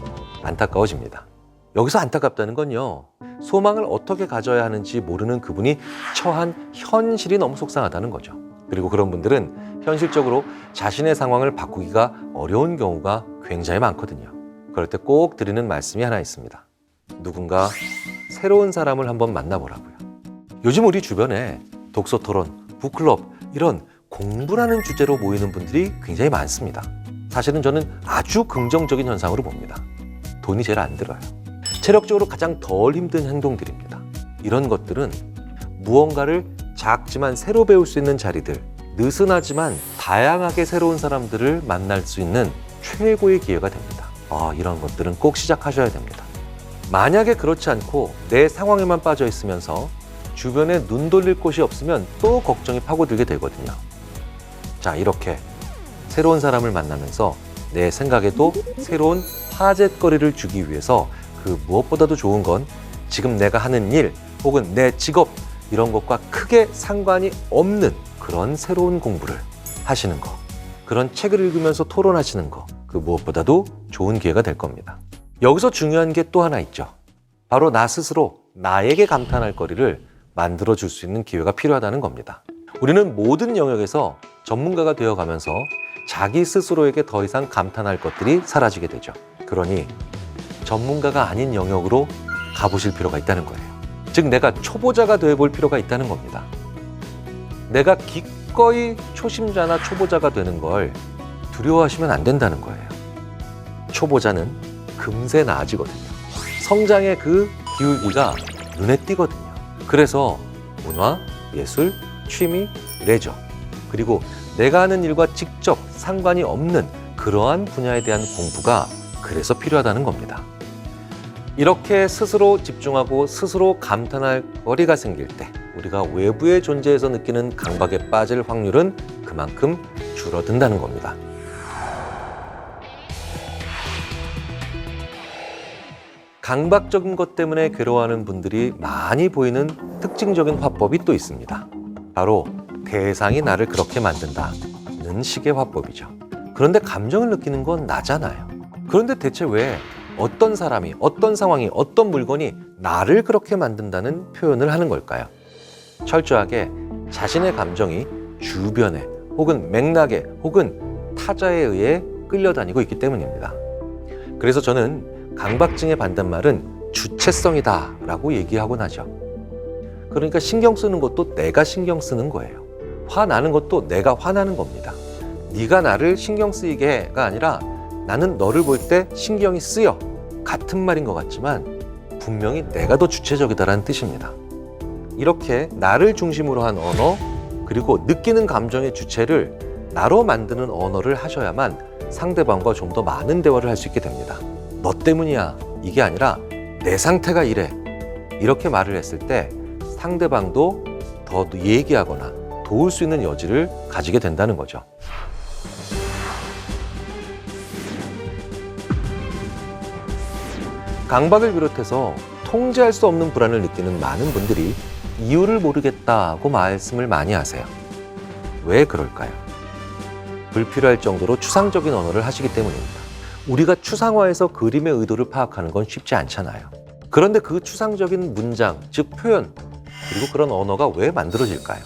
안타까워집니다. 여기서 안타깝다는 건요, 소망을 어떻게 가져야 하는지 모르는 그분이 처한 현실이 너무 속상하다는 거죠. 그리고 그런 분들은 현실적으로 자신의 상황을 바꾸기가 어려운 경우가 굉장히 많거든요. 그럴 때 꼭 드리는 말씀이 하나 있습니다. 누군가 새로운 사람을 한번 만나보라고요. 요즘 우리 주변에 독서 토론, 북클럽 이런 공부라는 주제로 모이는 분들이 굉장히 많습니다. 사실은 저는 아주 긍정적인 현상으로 봅니다. 돈이 제일 안 들어요. 체력적으로 가장 덜 힘든 행동들입니다. 이런 것들은 무언가를 작지만 새로 배울 수 있는 자리들, 느슨하지만 다양하게 새로운 사람들을 만날 수 있는 최고의 기회가 됩니다. 이런 것들은 꼭 시작하셔야 됩니다. 만약에 그렇지 않고 내 상황에만 빠져 있으면서 주변에 눈 돌릴 곳이 없으면 또 걱정이 파고들게 되거든요. 자, 이렇게 새로운 사람을 만나면서 내 생각에도 새로운 화제거리를 주기 위해서 그 무엇보다도 좋은 건 지금 내가 하는 일 혹은 내 직업 이런 것과 크게 상관이 없는 그런 새로운 공부를 하시는 거, 그런 책을 읽으면서 토론하시는 거, 그 무엇보다도 좋은 기회가 될 겁니다. 여기서 중요한 게 또 하나 있죠. 바로 나 스스로 나에게 감탄할 거리를 만들어줄 수 있는 기회가 필요하다는 겁니다. 우리는 모든 영역에서 전문가가 되어가면서 자기 스스로에게 더 이상 감탄할 것들이 사라지게 되죠. 그러니 전문가가 아닌 영역으로 가보실 필요가 있다는 거예요. 즉 내가 초보자가 되어볼 필요가 있다는 겁니다. 내가 기꺼이 초심자나 초보자가 되는 걸 두려워하시면 안 된다는 거예요. 초보자는 금세 나아지거든요. 성장의 그 기울기가 눈에 띄거든요. 그래서 문화, 예술, 취미, 레저, 그리고 내가 하는 일과 직접 상관이 없는 그러한 분야에 대한 공부가 그래서 필요하다는 겁니다. 이렇게 스스로 집중하고 스스로 감탄할 거리가 생길 때 우리가 외부의 존재에서 느끼는 강박에 빠질 확률은 그만큼 줄어든다는 겁니다. 강박적인 것 때문에 괴로워하는 분들이 많이 보이는 특징적인 화법이 또 있습니다. 바로 대상이 나를 그렇게 만든다는 식의 화법이죠. 그런데 감정을 느끼는 건 나잖아요. 그런데 대체 왜 어떤 사람이, 어떤 상황이, 어떤 물건이 나를 그렇게 만든다는 표현을 하는 걸까요? 철저하게 자신의 감정이 주변에 혹은 맥락에 혹은 타자에 의해 끌려다니고 있기 때문입니다. 그래서 저는 강박증의 반대말은 주체성이다 라고 얘기하곤 하죠. 그러니까 신경 쓰는 것도 내가 신경 쓰는 거예요. 화나는 것도 내가 화나는 겁니다. 네가 나를 신경 쓰이게 해가 아니라 나는 너를 볼 때 신경이 쓰여. 같은 말인 것 같지만 분명히 내가 더 주체적이다라는 뜻입니다. 이렇게 나를 중심으로 한 언어 그리고 느끼는 감정의 주체를 나로 만드는 언어를 하셔야만 상대방과 좀 더 많은 대화를 할 수 있게 됩니다. 너 때문이야 이게 아니라 내 상태가 이래 이렇게 말을 했을 때 상대방도 더 얘기하거나 도울 수 있는 여지를 가지게 된다는 거죠. 강박을 비롯해서 통제할 수 없는 불안을 느끼는 많은 분들이 이유를 모르겠다고 말씀을 많이 하세요. 왜 그럴까요? 불필요할 정도로 추상적인 언어를 하시기 때문입니다. 우리가 추상화해서 그림의 의도를 파악하는 건 쉽지 않잖아요. 그런데 그 추상적인 문장, 즉 표현, 그리고 그런 언어가 왜 만들어질까요?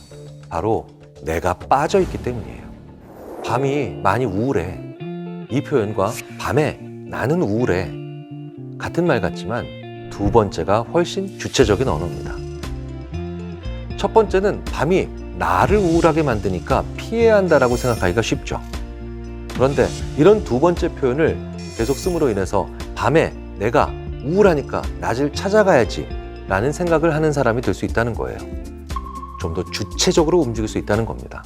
바로 내가 빠져있기 때문이에요. 밤이 많이 우울해. 이 표현과 밤에 나는 우울해. 같은 말 같지만 두 번째가 훨씬 주체적인 언어입니다. 첫 번째는 밤이 나를 우울하게 만드니까 피해야 한다라고 생각하기가 쉽죠. 그런데 이런 두 번째 표현을 계속 씀으로 인해서 밤에 내가 우울하니까 낮을 찾아가야지 라는 생각을 하는 사람이 될 수 있다는 거예요. 좀 더 주체적으로 움직일 수 있다는 겁니다.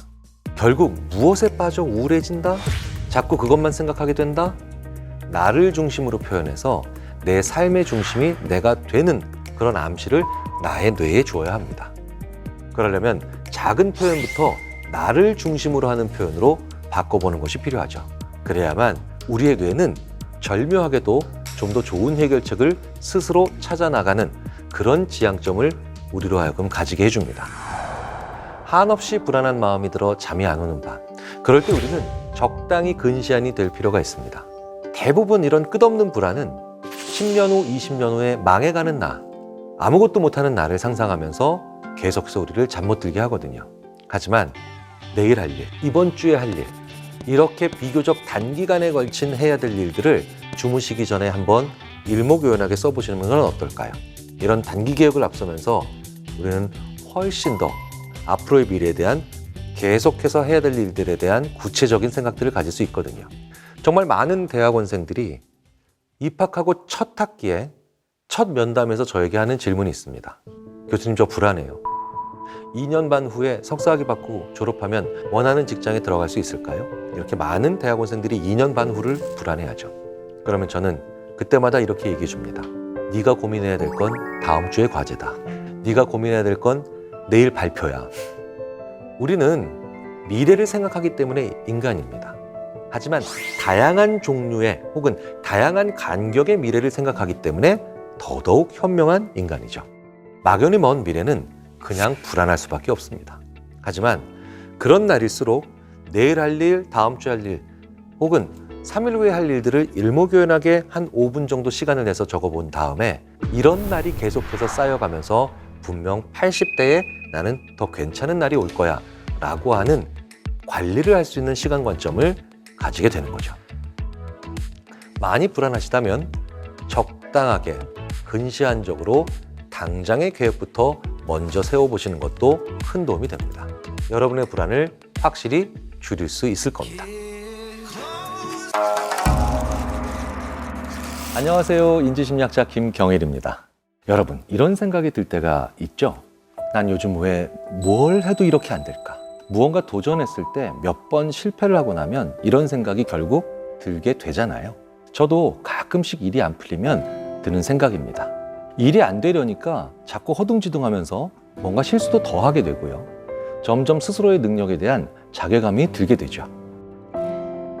결국 무엇에 빠져 우울해진다? 자꾸 그것만 생각하게 된다? 나를 중심으로 표현해서 내 삶의 중심이 내가 되는 그런 암시를 나의 뇌에 주어야 합니다. 그러려면 작은 표현부터 나를 중심으로 하는 표현으로 바꿔보는 것이 필요하죠. 그래야만 우리의 뇌는 절묘하게도 좀 더 좋은 해결책을 스스로 찾아나가는 그런 지향점을 우리로 하여금 가지게 해줍니다. 한없이 불안한 마음이 들어 잠이 안 오는 밤. 그럴 때 우리는 적당히 근시안이 될 필요가 있습니다. 대부분 이런 끝없는 불안은 10년 후, 20년 후에 망해가는 나, 아무것도 못하는 나를 상상하면서 계속해서 우리를 잠 못 들게 하거든요. 하지만 내일 할 일, 이번 주에 할 일, 이렇게 비교적 단기간에 걸친 해야 될 일들을 주무시기 전에 한번 일목요연하게 써보시는 건 어떨까요? 이런 단기 계획을 앞서면서 우리는 훨씬 더 앞으로의 미래에 대한 계속해서 해야 될 일들에 대한 구체적인 생각들을 가질 수 있거든요. 정말 많은 대학원생들이 입학하고 첫 학기에 첫 면담에서 저에게 하는 질문이 있습니다. 교수님, 저 불안해요. 2년 반 후에 석사학위 받고 졸업하면 원하는 직장에 들어갈 수 있을까요? 이렇게 많은 대학원생들이 2년 반 후를 불안해하죠. 그러면 저는 그때마다 이렇게 얘기해 줍니다. 네가 고민해야 될 건 다음 주의 과제다. 네가 고민해야 될 건 내일 발표야. 우리는 미래를 생각하기 때문에 인간입니다. 하지만 다양한 종류의 혹은 다양한 간격의 미래를 생각하기 때문에 더더욱 현명한 인간이죠. 막연히 먼 미래는 그냥 불안할 수밖에 없습니다. 하지만 그런 날일수록 내일 할 일, 다음 주 할 일, 혹은 3일 후에 할 일들을 일목요연하게 한 5분 정도 시간을 내서 적어본 다음에 이런 날이 계속해서 쌓여가면서 분명 80대에 나는 더 괜찮은 날이 올 거야 라고 하는 관리를 할 수 있는 시간 관점을 가지게 되는 거죠. 많이 불안하시다면 적당하게 근시안적으로 당장의 계획부터 먼저 세워보시는 것도 큰 도움이 됩니다. 여러분의 불안을 확실히 줄일 수 있을 겁니다. 안녕하세요. 인지심리학자 김경일입니다. 여러분, 이런 생각이 들 때가 있죠? 난 요즘 왜 뭘 해도 이렇게 안 될까? 무언가 도전했을 때 몇 번 실패를 하고 나면 이런 생각이 결국 들게 되잖아요. 저도 가끔씩 일이 안 풀리면 드는 생각입니다. 일이 안 되려니까 자꾸 허둥지둥하면서 뭔가 실수도 더 하게 되고요. 점점 스스로의 능력에 대한 자괴감이 들게 되죠.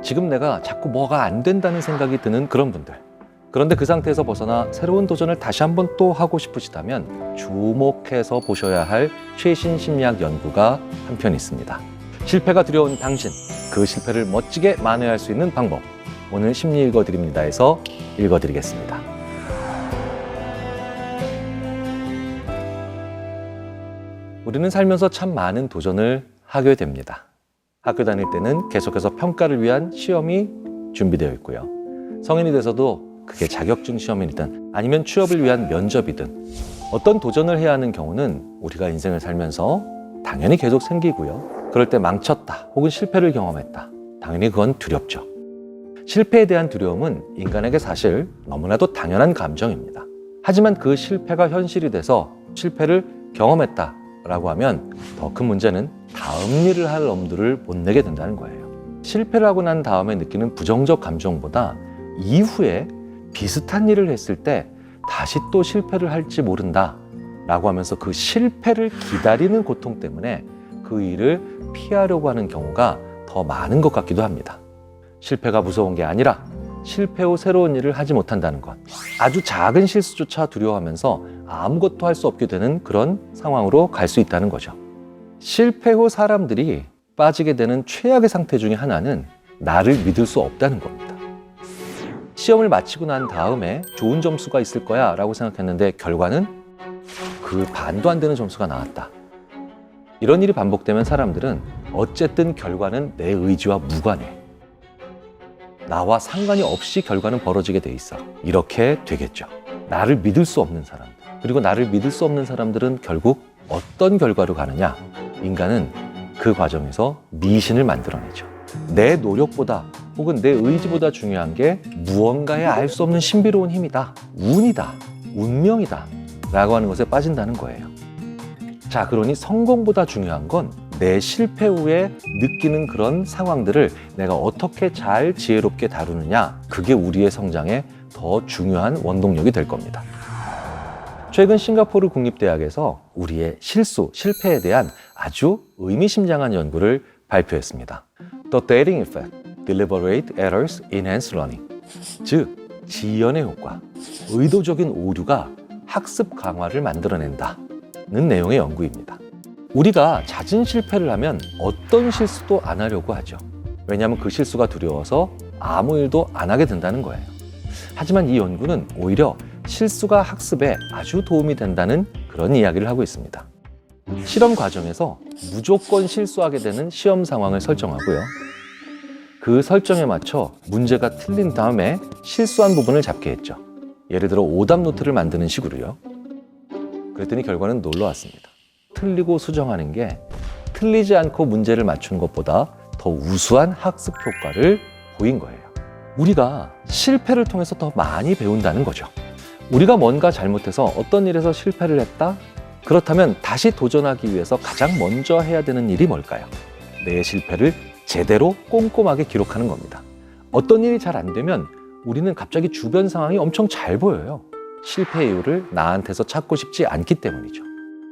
지금 내가 자꾸 뭐가 안 된다는 생각이 드는 그런 분들. 그런데 그 상태에서 벗어나 새로운 도전을 다시 한번 또 하고 싶으시다면 주목해서 보셔야 할 최신 심리학 연구가 한편 있습니다. 실패가 두려운 당신, 그 실패를 멋지게 만회할 수 있는 방법. 오늘 심리 읽어드립니다에서 읽어드리겠습니다. 우리는 살면서 참 많은 도전을 하게 됩니다. 학교 다닐 때는 계속해서 평가를 위한 시험이 준비되어 있고요. 성인이 돼서도 그게 자격증 시험이든 아니면 취업을 위한 면접이든 어떤 도전을 해야 하는 경우는 우리가 인생을 살면서 당연히 계속 생기고요. 그럴 때 망쳤다 혹은 실패를 경험했다. 당연히 그건 두렵죠. 실패에 대한 두려움은 인간에게 사실 너무나도 당연한 감정입니다. 하지만 그 실패가 현실이 돼서 실패를 경험했다라고 하면 더 큰 문제는 다음 일을 할 엄두를 못 내게 된다는 거예요. 실패를 하고 난 다음에 느끼는 부정적 감정보다 이후에 비슷한 일을 했을 때 다시 또 실패를 할지 모른다 라고 하면서 그 실패를 기다리는 고통 때문에 그 일을 피하려고 하는 경우가 더 많은 것 같기도 합니다. 실패가 무서운 게 아니라 실패 후 새로운 일을 하지 못한다는 것, 아주 작은 실수조차 두려워하면서 아무것도 할 수 없게 되는 그런 상황으로 갈 수 있다는 거죠. 실패 후 사람들이 빠지게 되는 최악의 상태 중에 하나는 나를 믿을 수 없다는 겁니다. 시험을 마치고 난 다음에 좋은 점수가 있을 거야 라고 생각했는데 결과는 그 반도 안 되는 점수가 나왔다. 이런 일이 반복되면 사람들은 어쨌든 결과는 내 의지와 무관해. 나와 상관이 없이 결과는 벌어지게 돼 있어. 이렇게 되겠죠. 나를 믿을 수 없는 사람들. 그리고 나를 믿을 수 없는 사람들은 결국 어떤 결과로 가느냐? 인간은 그 과정에서 미신을 만들어내죠. 내 노력보다 혹은 내 의지보다 중요한 게 무언가에 알 수 없는 신비로운 힘이다. 운이다. 운명이다. 라고 하는 것에 빠진다는 거예요. 자, 그러니 성공보다 중요한 건 내 실패 후에 느끼는 그런 상황들을 내가 어떻게 잘 지혜롭게 다루느냐. 그게 우리의 성장에 더 중요한 원동력이 될 겁니다. 최근 싱가포르 국립대학에서 우리의 실수, 실패에 대한 아주 의미심장한 연구를 발표했습니다. The Dating Effect, Deliberate Errors Enhance Learning. 즉, 지연의 효과, 의도적인 오류가 학습 강화를 만들어낸다는 내용의 연구입니다. 우리가 잦은 실패를 하면 어떤 실수도 안 하려고 하죠. 왜냐하면 그 실수가 두려워서 아무 일도 안 하게 된다는 거예요. 하지만 이 연구는 오히려 실수가 학습에 아주 도움이 된다는 그런 이야기를 하고 있습니다. 실험 과정에서 무조건 실수하게 되는 시험 상황을 설정하고요. 그 설정에 맞춰 문제가 틀린 다음에 실수한 부분을 잡게 했죠. 예를 들어 오답 노트를 만드는 식으로요. 그랬더니 결과는 놀라웠습니다. 틀리고 수정하는 게 틀리지 않고 문제를 맞추는 것보다 더 우수한 학습 효과를 보인 거예요. 우리가 실패를 통해서 더 많이 배운다는 거죠. 우리가 뭔가 잘못해서 어떤 일에서 실패를 했다? 그렇다면 다시 도전하기 위해서 가장 먼저 해야 되는 일이 뭘까요? 내 실패를 제대로 꼼꼼하게 기록하는 겁니다. 어떤 일이 잘 안 되면 우리는 갑자기 주변 상황이 엄청 잘 보여요. 실패 이유를 나한테서 찾고 싶지 않기 때문이죠.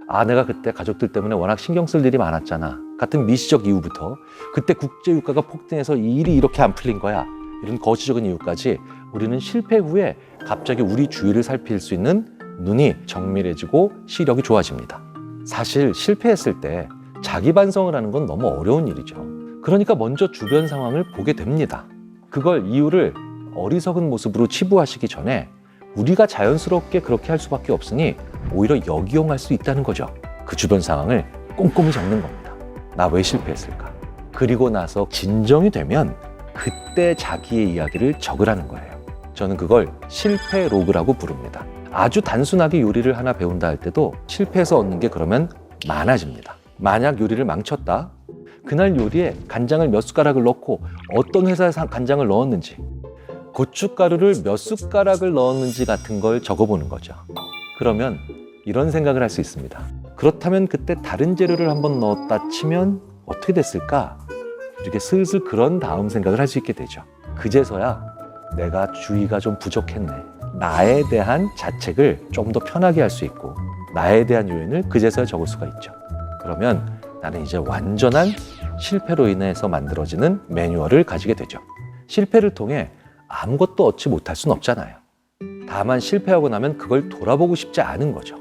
아, 내가 그때 가족들 때문에 워낙 신경 쓸 일이 많았잖아. 같은 미시적 이유부터 그때 국제유가가 폭등해서 이 일이 이렇게 안 풀린 거야. 이런 거시적인 이유까지 우리는 실패 후에 갑자기 우리 주위를 살필 수 있는 눈이 정밀해지고 시력이 좋아집니다. 사실 실패했을 때 자기 반성을 하는 건 너무 어려운 일이죠. 그러니까 먼저 주변 상황을 보게 됩니다. 그걸 이유를 어리석은 모습으로 치부하시기 전에 우리가 자연스럽게 그렇게 할 수밖에 없으니 오히려 역이용할 수 있다는 거죠. 그 주변 상황을 꼼꼼히 적는 겁니다. 나 왜 실패했을까? 그리고 나서 진정이 되면 그때 자기의 이야기를 적으라는 거예요. 저는 그걸 실패 로그라고 부릅니다. 아주 단순하게 요리를 하나 배운다 할 때도 실패해서 얻는 게 그러면 많아집니다. 만약 요리를 망쳤다? 그날 요리에 간장을 몇 숟가락을 넣고 어떤 회사에서 간장을 넣었는지, 고춧가루를 몇 숟가락을 넣었는지 같은 걸 적어보는 거죠. 그러면 이런 생각을 할 수 있습니다. 그렇다면 그때 다른 재료를 한번 넣었다 치면 어떻게 됐을까? 이렇게 슬슬 그런 다음 생각을 할 수 있게 되죠. 그제서야 내가 주의가 좀 부족했네. 나에 대한 자책을 좀 더 편하게 할 수 있고 나에 대한 요인을 그제서야 적을 수가 있죠. 그러면 나는 이제 완전한 실패로 인해서 만들어지는 매뉴얼을 가지게 되죠. 실패를 통해 아무것도 얻지 못할 수는 없잖아요. 다만 실패하고 나면 그걸 돌아보고 싶지 않은 거죠.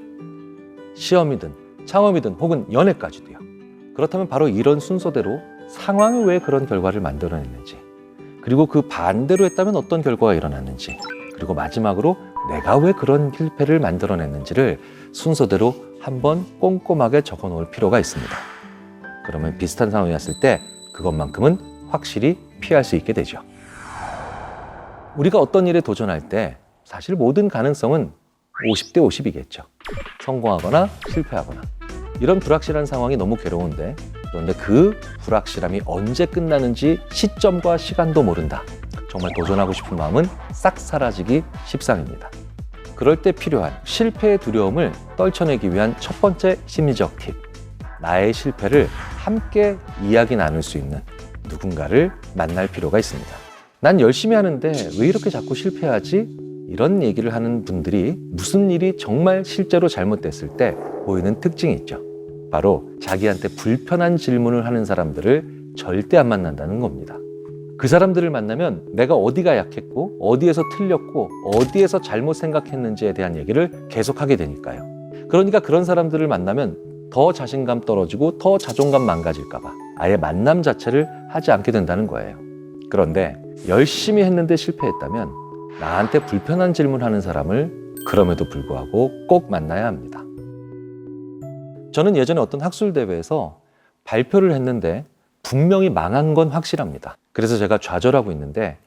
시험이든 창업이든 혹은 연애까지도요. 그렇다면 바로 이런 순서대로 상황이 왜 그런 결과를 만들어냈는지, 그리고 그 반대로 했다면 어떤 결과가 일어났는지, 그리고 마지막으로 내가 왜 그런 실패를 만들어냈는지를 순서대로 한번 꼼꼼하게 적어 놓을 필요가 있습니다. 그러면 비슷한 상황이 왔을 때 그것만큼은 확실히 피할 수 있게 되죠. 우리가 어떤 일에 도전할 때 사실 모든 가능성은 50대 50이겠죠. 성공하거나 실패하거나. 이런 불확실한 상황이 너무 괴로운데, 그런데 그 불확실함이 언제 끝나는지 시점과 시간도 모른다. 정말 도전하고 싶은 마음은 싹 사라지기 십상입니다. 그럴 때 필요한 실패의 두려움을 떨쳐내기 위한 첫 번째 심리적 팁. 나의 실패를 함께 이야기 나눌 수 있는 누군가를 만날 필요가 있습니다. 난 열심히 하는데 왜 이렇게 자꾸 실패하지? 이런 얘기를 하는 분들이 무슨 일이 정말 실제로 잘못됐을 때 보이는 특징이 있죠. 바로 자기한테 불편한 질문을 하는 사람들을 절대 안 만난다는 겁니다. 그 사람들을 만나면 내가 어디가 약했고 어디에서 틀렸고 어디에서 잘못 생각했는지에 대한 얘기를 계속하게 되니까요. 그러니까 그런 사람들을 만나면 더 자신감 떨어지고 더 자존감 망가질까 봐 아예 만남 자체를 하지 않게 된다는 거예요. 그런데 열심히 했는데 실패했다면 나한테 불편한 질문하는 사람을 그럼에도 불구하고 꼭 만나야 합니다. 저는 예전에 어떤 학술대회에서 발표를 했는데 분명히 망한 건 확실합니다. 그래서 제가 좌절하고 있는데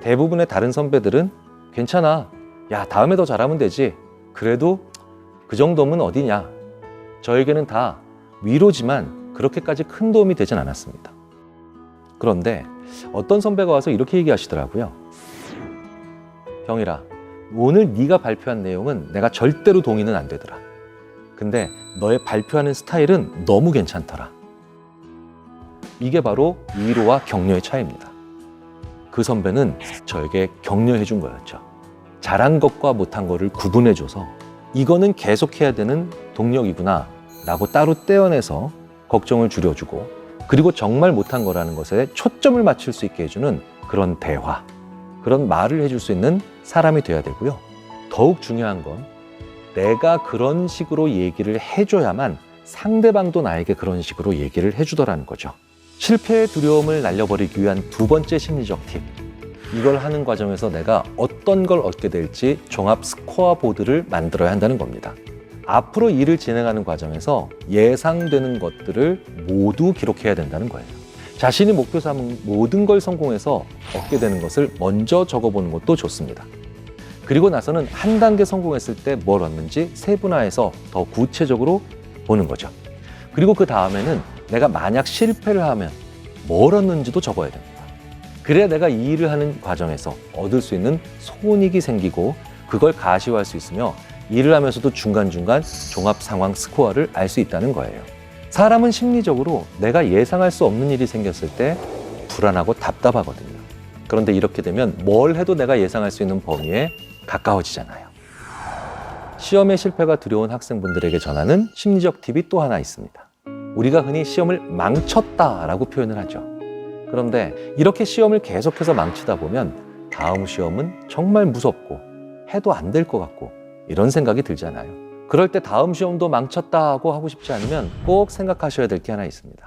대부분의 다른 선배들은 괜찮아. 야, 다음에 더 잘하면 되지. 그래도 그 정도면 어디냐. 저에게는 다 위로지만 그렇게까지 큰 도움이 되진 않았습니다. 그런데 어떤 선배가 와서 이렇게 얘기하시더라고요. 형이라, 오늘 네가 발표한 내용은 내가 절대로 동의는 안 되더라. 근데 너의 발표하는 스타일은 너무 괜찮더라. 이게 바로 위로와 격려의 차이입니다. 그 선배는 저에게 격려해 준 거였죠. 잘한 것과 못한 거를 구분해줘서 이거는 계속해야 되는 동력이구나 라고 따로 떼어내서 걱정을 줄여주고, 그리고 정말 못한 거라는 것에 초점을 맞출 수 있게 해주는 그런 대화, 그런 말을 해줄 수 있는 사람이 돼야 되고요. 더욱 중요한 건 내가 그런 식으로 얘기를 해줘야만 상대방도 나에게 그런 식으로 얘기를 해주더라는 거죠. 실패의 두려움을 날려버리기 위한 두 번째 심리적 팁. 이걸 하는 과정에서 내가 어떤 걸 얻게 될지 종합 스코어 보드를 만들어야 한다는 겁니다. 앞으로 일을 진행하는 과정에서 예상되는 것들을 모두 기록해야 된다는 거예요. 자신이 목표 삼은 모든 걸 성공해서 얻게 되는 것을 먼저 적어보는 것도 좋습니다. 그리고 나서는 한 단계 성공했을 때 뭘 얻는지 세분화해서 더 구체적으로 보는 거죠. 그리고 그 다음에는 내가 만약 실패를 하면 뭘 얻는지도 적어야 됩니다. 그래야 내가 이 일을 하는 과정에서 얻을 수 있는 손익이 생기고 그걸 가시화할 수 있으며 일을 하면서도 중간중간 종합 상황 스코어를 알 수 있다는 거예요. 사람은 심리적으로 내가 예상할 수 없는 일이 생겼을 때 불안하고 답답하거든요. 그런데 이렇게 되면 뭘 해도 내가 예상할 수 있는 범위에 가까워지잖아요. 시험에 실패가 두려운 학생분들에게 전하는 심리적 팁이 또 하나 있습니다. 우리가 흔히 시험을 망쳤다라고 표현을 하죠. 그런데 이렇게 시험을 계속해서 망치다 보면 다음 시험은 정말 무섭고 해도 안 될 것 같고 이런 생각이 들잖아요. 그럴 때 다음 시험도 망쳤다고 하고 싶지 않으면 꼭 생각하셔야 될 게 하나 있습니다.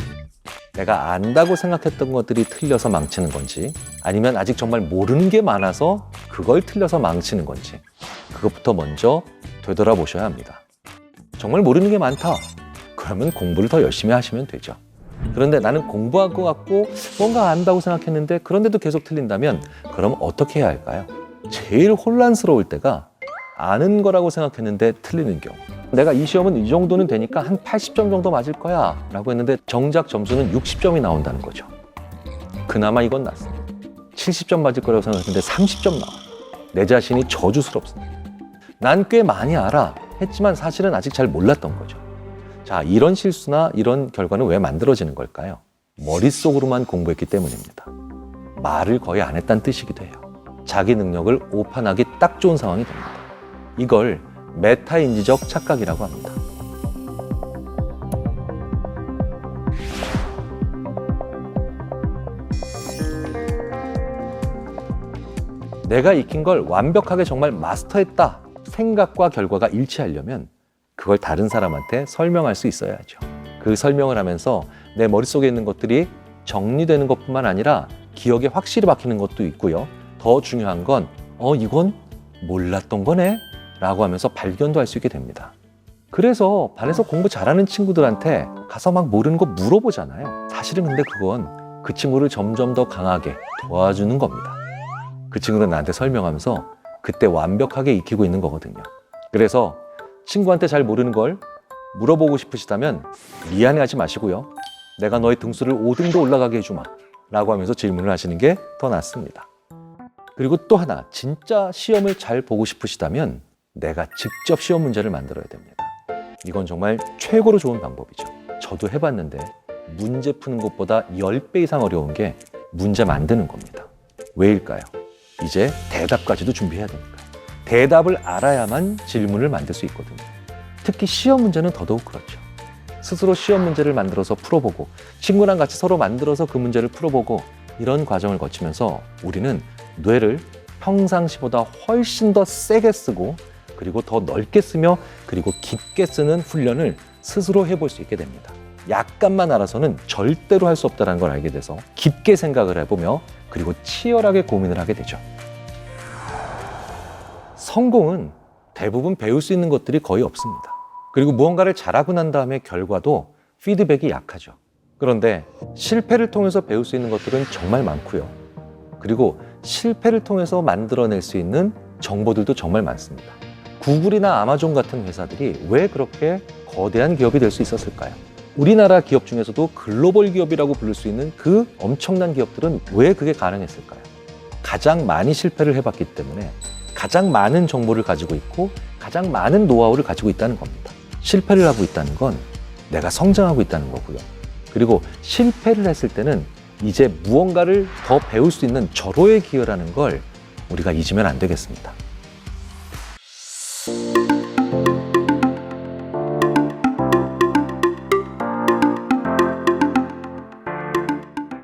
내가 안다고 생각했던 것들이 틀려서 망치는 건지, 아니면 아직 정말 모르는 게 많아서 그걸 틀려서 망치는 건지, 그것부터 먼저 되돌아보셔야 합니다. 정말 모르는 게 많다. 그러면 공부를 더 열심히 하시면 되죠. 그런데 나는 공부할 것 같고 뭔가 안다고 생각했는데 그런데도 계속 틀린다면 그럼 어떻게 해야 할까요? 제일 혼란스러울 때가 아는 거라고 생각했는데 틀리는 경우. 내가 이 시험은 이 정도는 되니까 한 80점 정도 맞을 거야 라고 했는데 정작 점수는 60점이 나온다는 거죠. 그나마 이건 낫습니다. 70점 맞을 거라고 생각했는데 30점 나와요. 내 자신이 저주스럽습니다. 난 꽤 많이 알아 했지만 사실은 아직 잘 몰랐던 거죠. 자, 이런 실수나 이런 결과는 왜 만들어지는 걸까요? 머릿속으로만 공부했기 때문입니다. 말을 거의 안 했다는 뜻이기도 해요. 자기 능력을 오판하기 딱 좋은 상황이 됩니다. 이걸 메타인지적 착각이라고 합니다. 내가 익힌 걸 완벽하게 정말 마스터했다 생각과 결과가 일치하려면 그걸 다른 사람한테 설명할 수 있어야죠. 그 설명을 하면서 내 머릿속에 있는 것들이 정리되는 것뿐만 아니라 기억에 확실히 박히는 것도 있고요. 더 중요한 건 이건 몰랐던 거네 라고 하면서 발견도 할 수 있게 됩니다. 그래서 반에서 공부 잘하는 친구들한테 가서 막 모르는 거 물어보잖아요. 사실은 근데 그건 그 친구를 점점 더 강하게 도와주는 겁니다. 그 친구는 나한테 설명하면서 그때 완벽하게 익히고 있는 거거든요. 그래서 친구한테 잘 모르는 걸 물어보고 싶으시다면 미안해하지 마시고요. 내가 너의 등수를 5등도 올라가게 해주마 라고 하면서 질문을 하시는 게 더 낫습니다. 그리고 또 하나, 진짜 시험을 잘 보고 싶으시다면 내가 직접 시험 문제를 만들어야 됩니다. 이건 정말 최고로 좋은 방법이죠. 저도 해봤는데 문제 푸는 것보다 10배 이상 어려운 게 문제 만드는 겁니다. 왜일까요? 이제 대답까지도 준비해야 되니까. 대답을 알아야만 질문을 만들 수 있거든요. 특히 시험 문제는 더더욱 그렇죠. 스스로 시험 문제를 만들어서 풀어보고 친구랑 같이 서로 만들어서 그 문제를 풀어보고 이런 과정을 거치면서 우리는 뇌를 평상시보다 훨씬 더 세게 쓰고 그리고 더 넓게 쓰며 그리고 깊게 쓰는 훈련을 스스로 해볼 수 있게 됩니다. 약간만 알아서는 절대로 할 수 없다는 걸 알게 돼서 깊게 생각을 해보며 그리고 치열하게 고민을 하게 되죠. 성공은 대부분 배울 수 있는 것들이 거의 없습니다. 그리고 무언가를 잘하고 난 다음에 결과도 피드백이 약하죠. 그런데 실패를 통해서 배울 수 있는 것들은 정말 많고요. 그리고 실패를 통해서 만들어낼 수 있는 정보들도 정말 많습니다. 구글이나 아마존 같은 회사들이 왜 그렇게 거대한 기업이 될 수 있었을까요? 우리나라 기업 중에서도 글로벌 기업이라고 부를 수 있는 그 엄청난 기업들은 왜 그게 가능했을까요? 가장 많이 실패를 해봤기 때문에 가장 많은 정보를 가지고 있고 가장 많은 노하우를 가지고 있다는 겁니다. 실패를 하고 있다는 건 내가 성장하고 있다는 거고요. 그리고 실패를 했을 때는 이제 무언가를 더 배울 수 있는 절호의 기회라는 걸 우리가 잊으면 안 되겠습니다.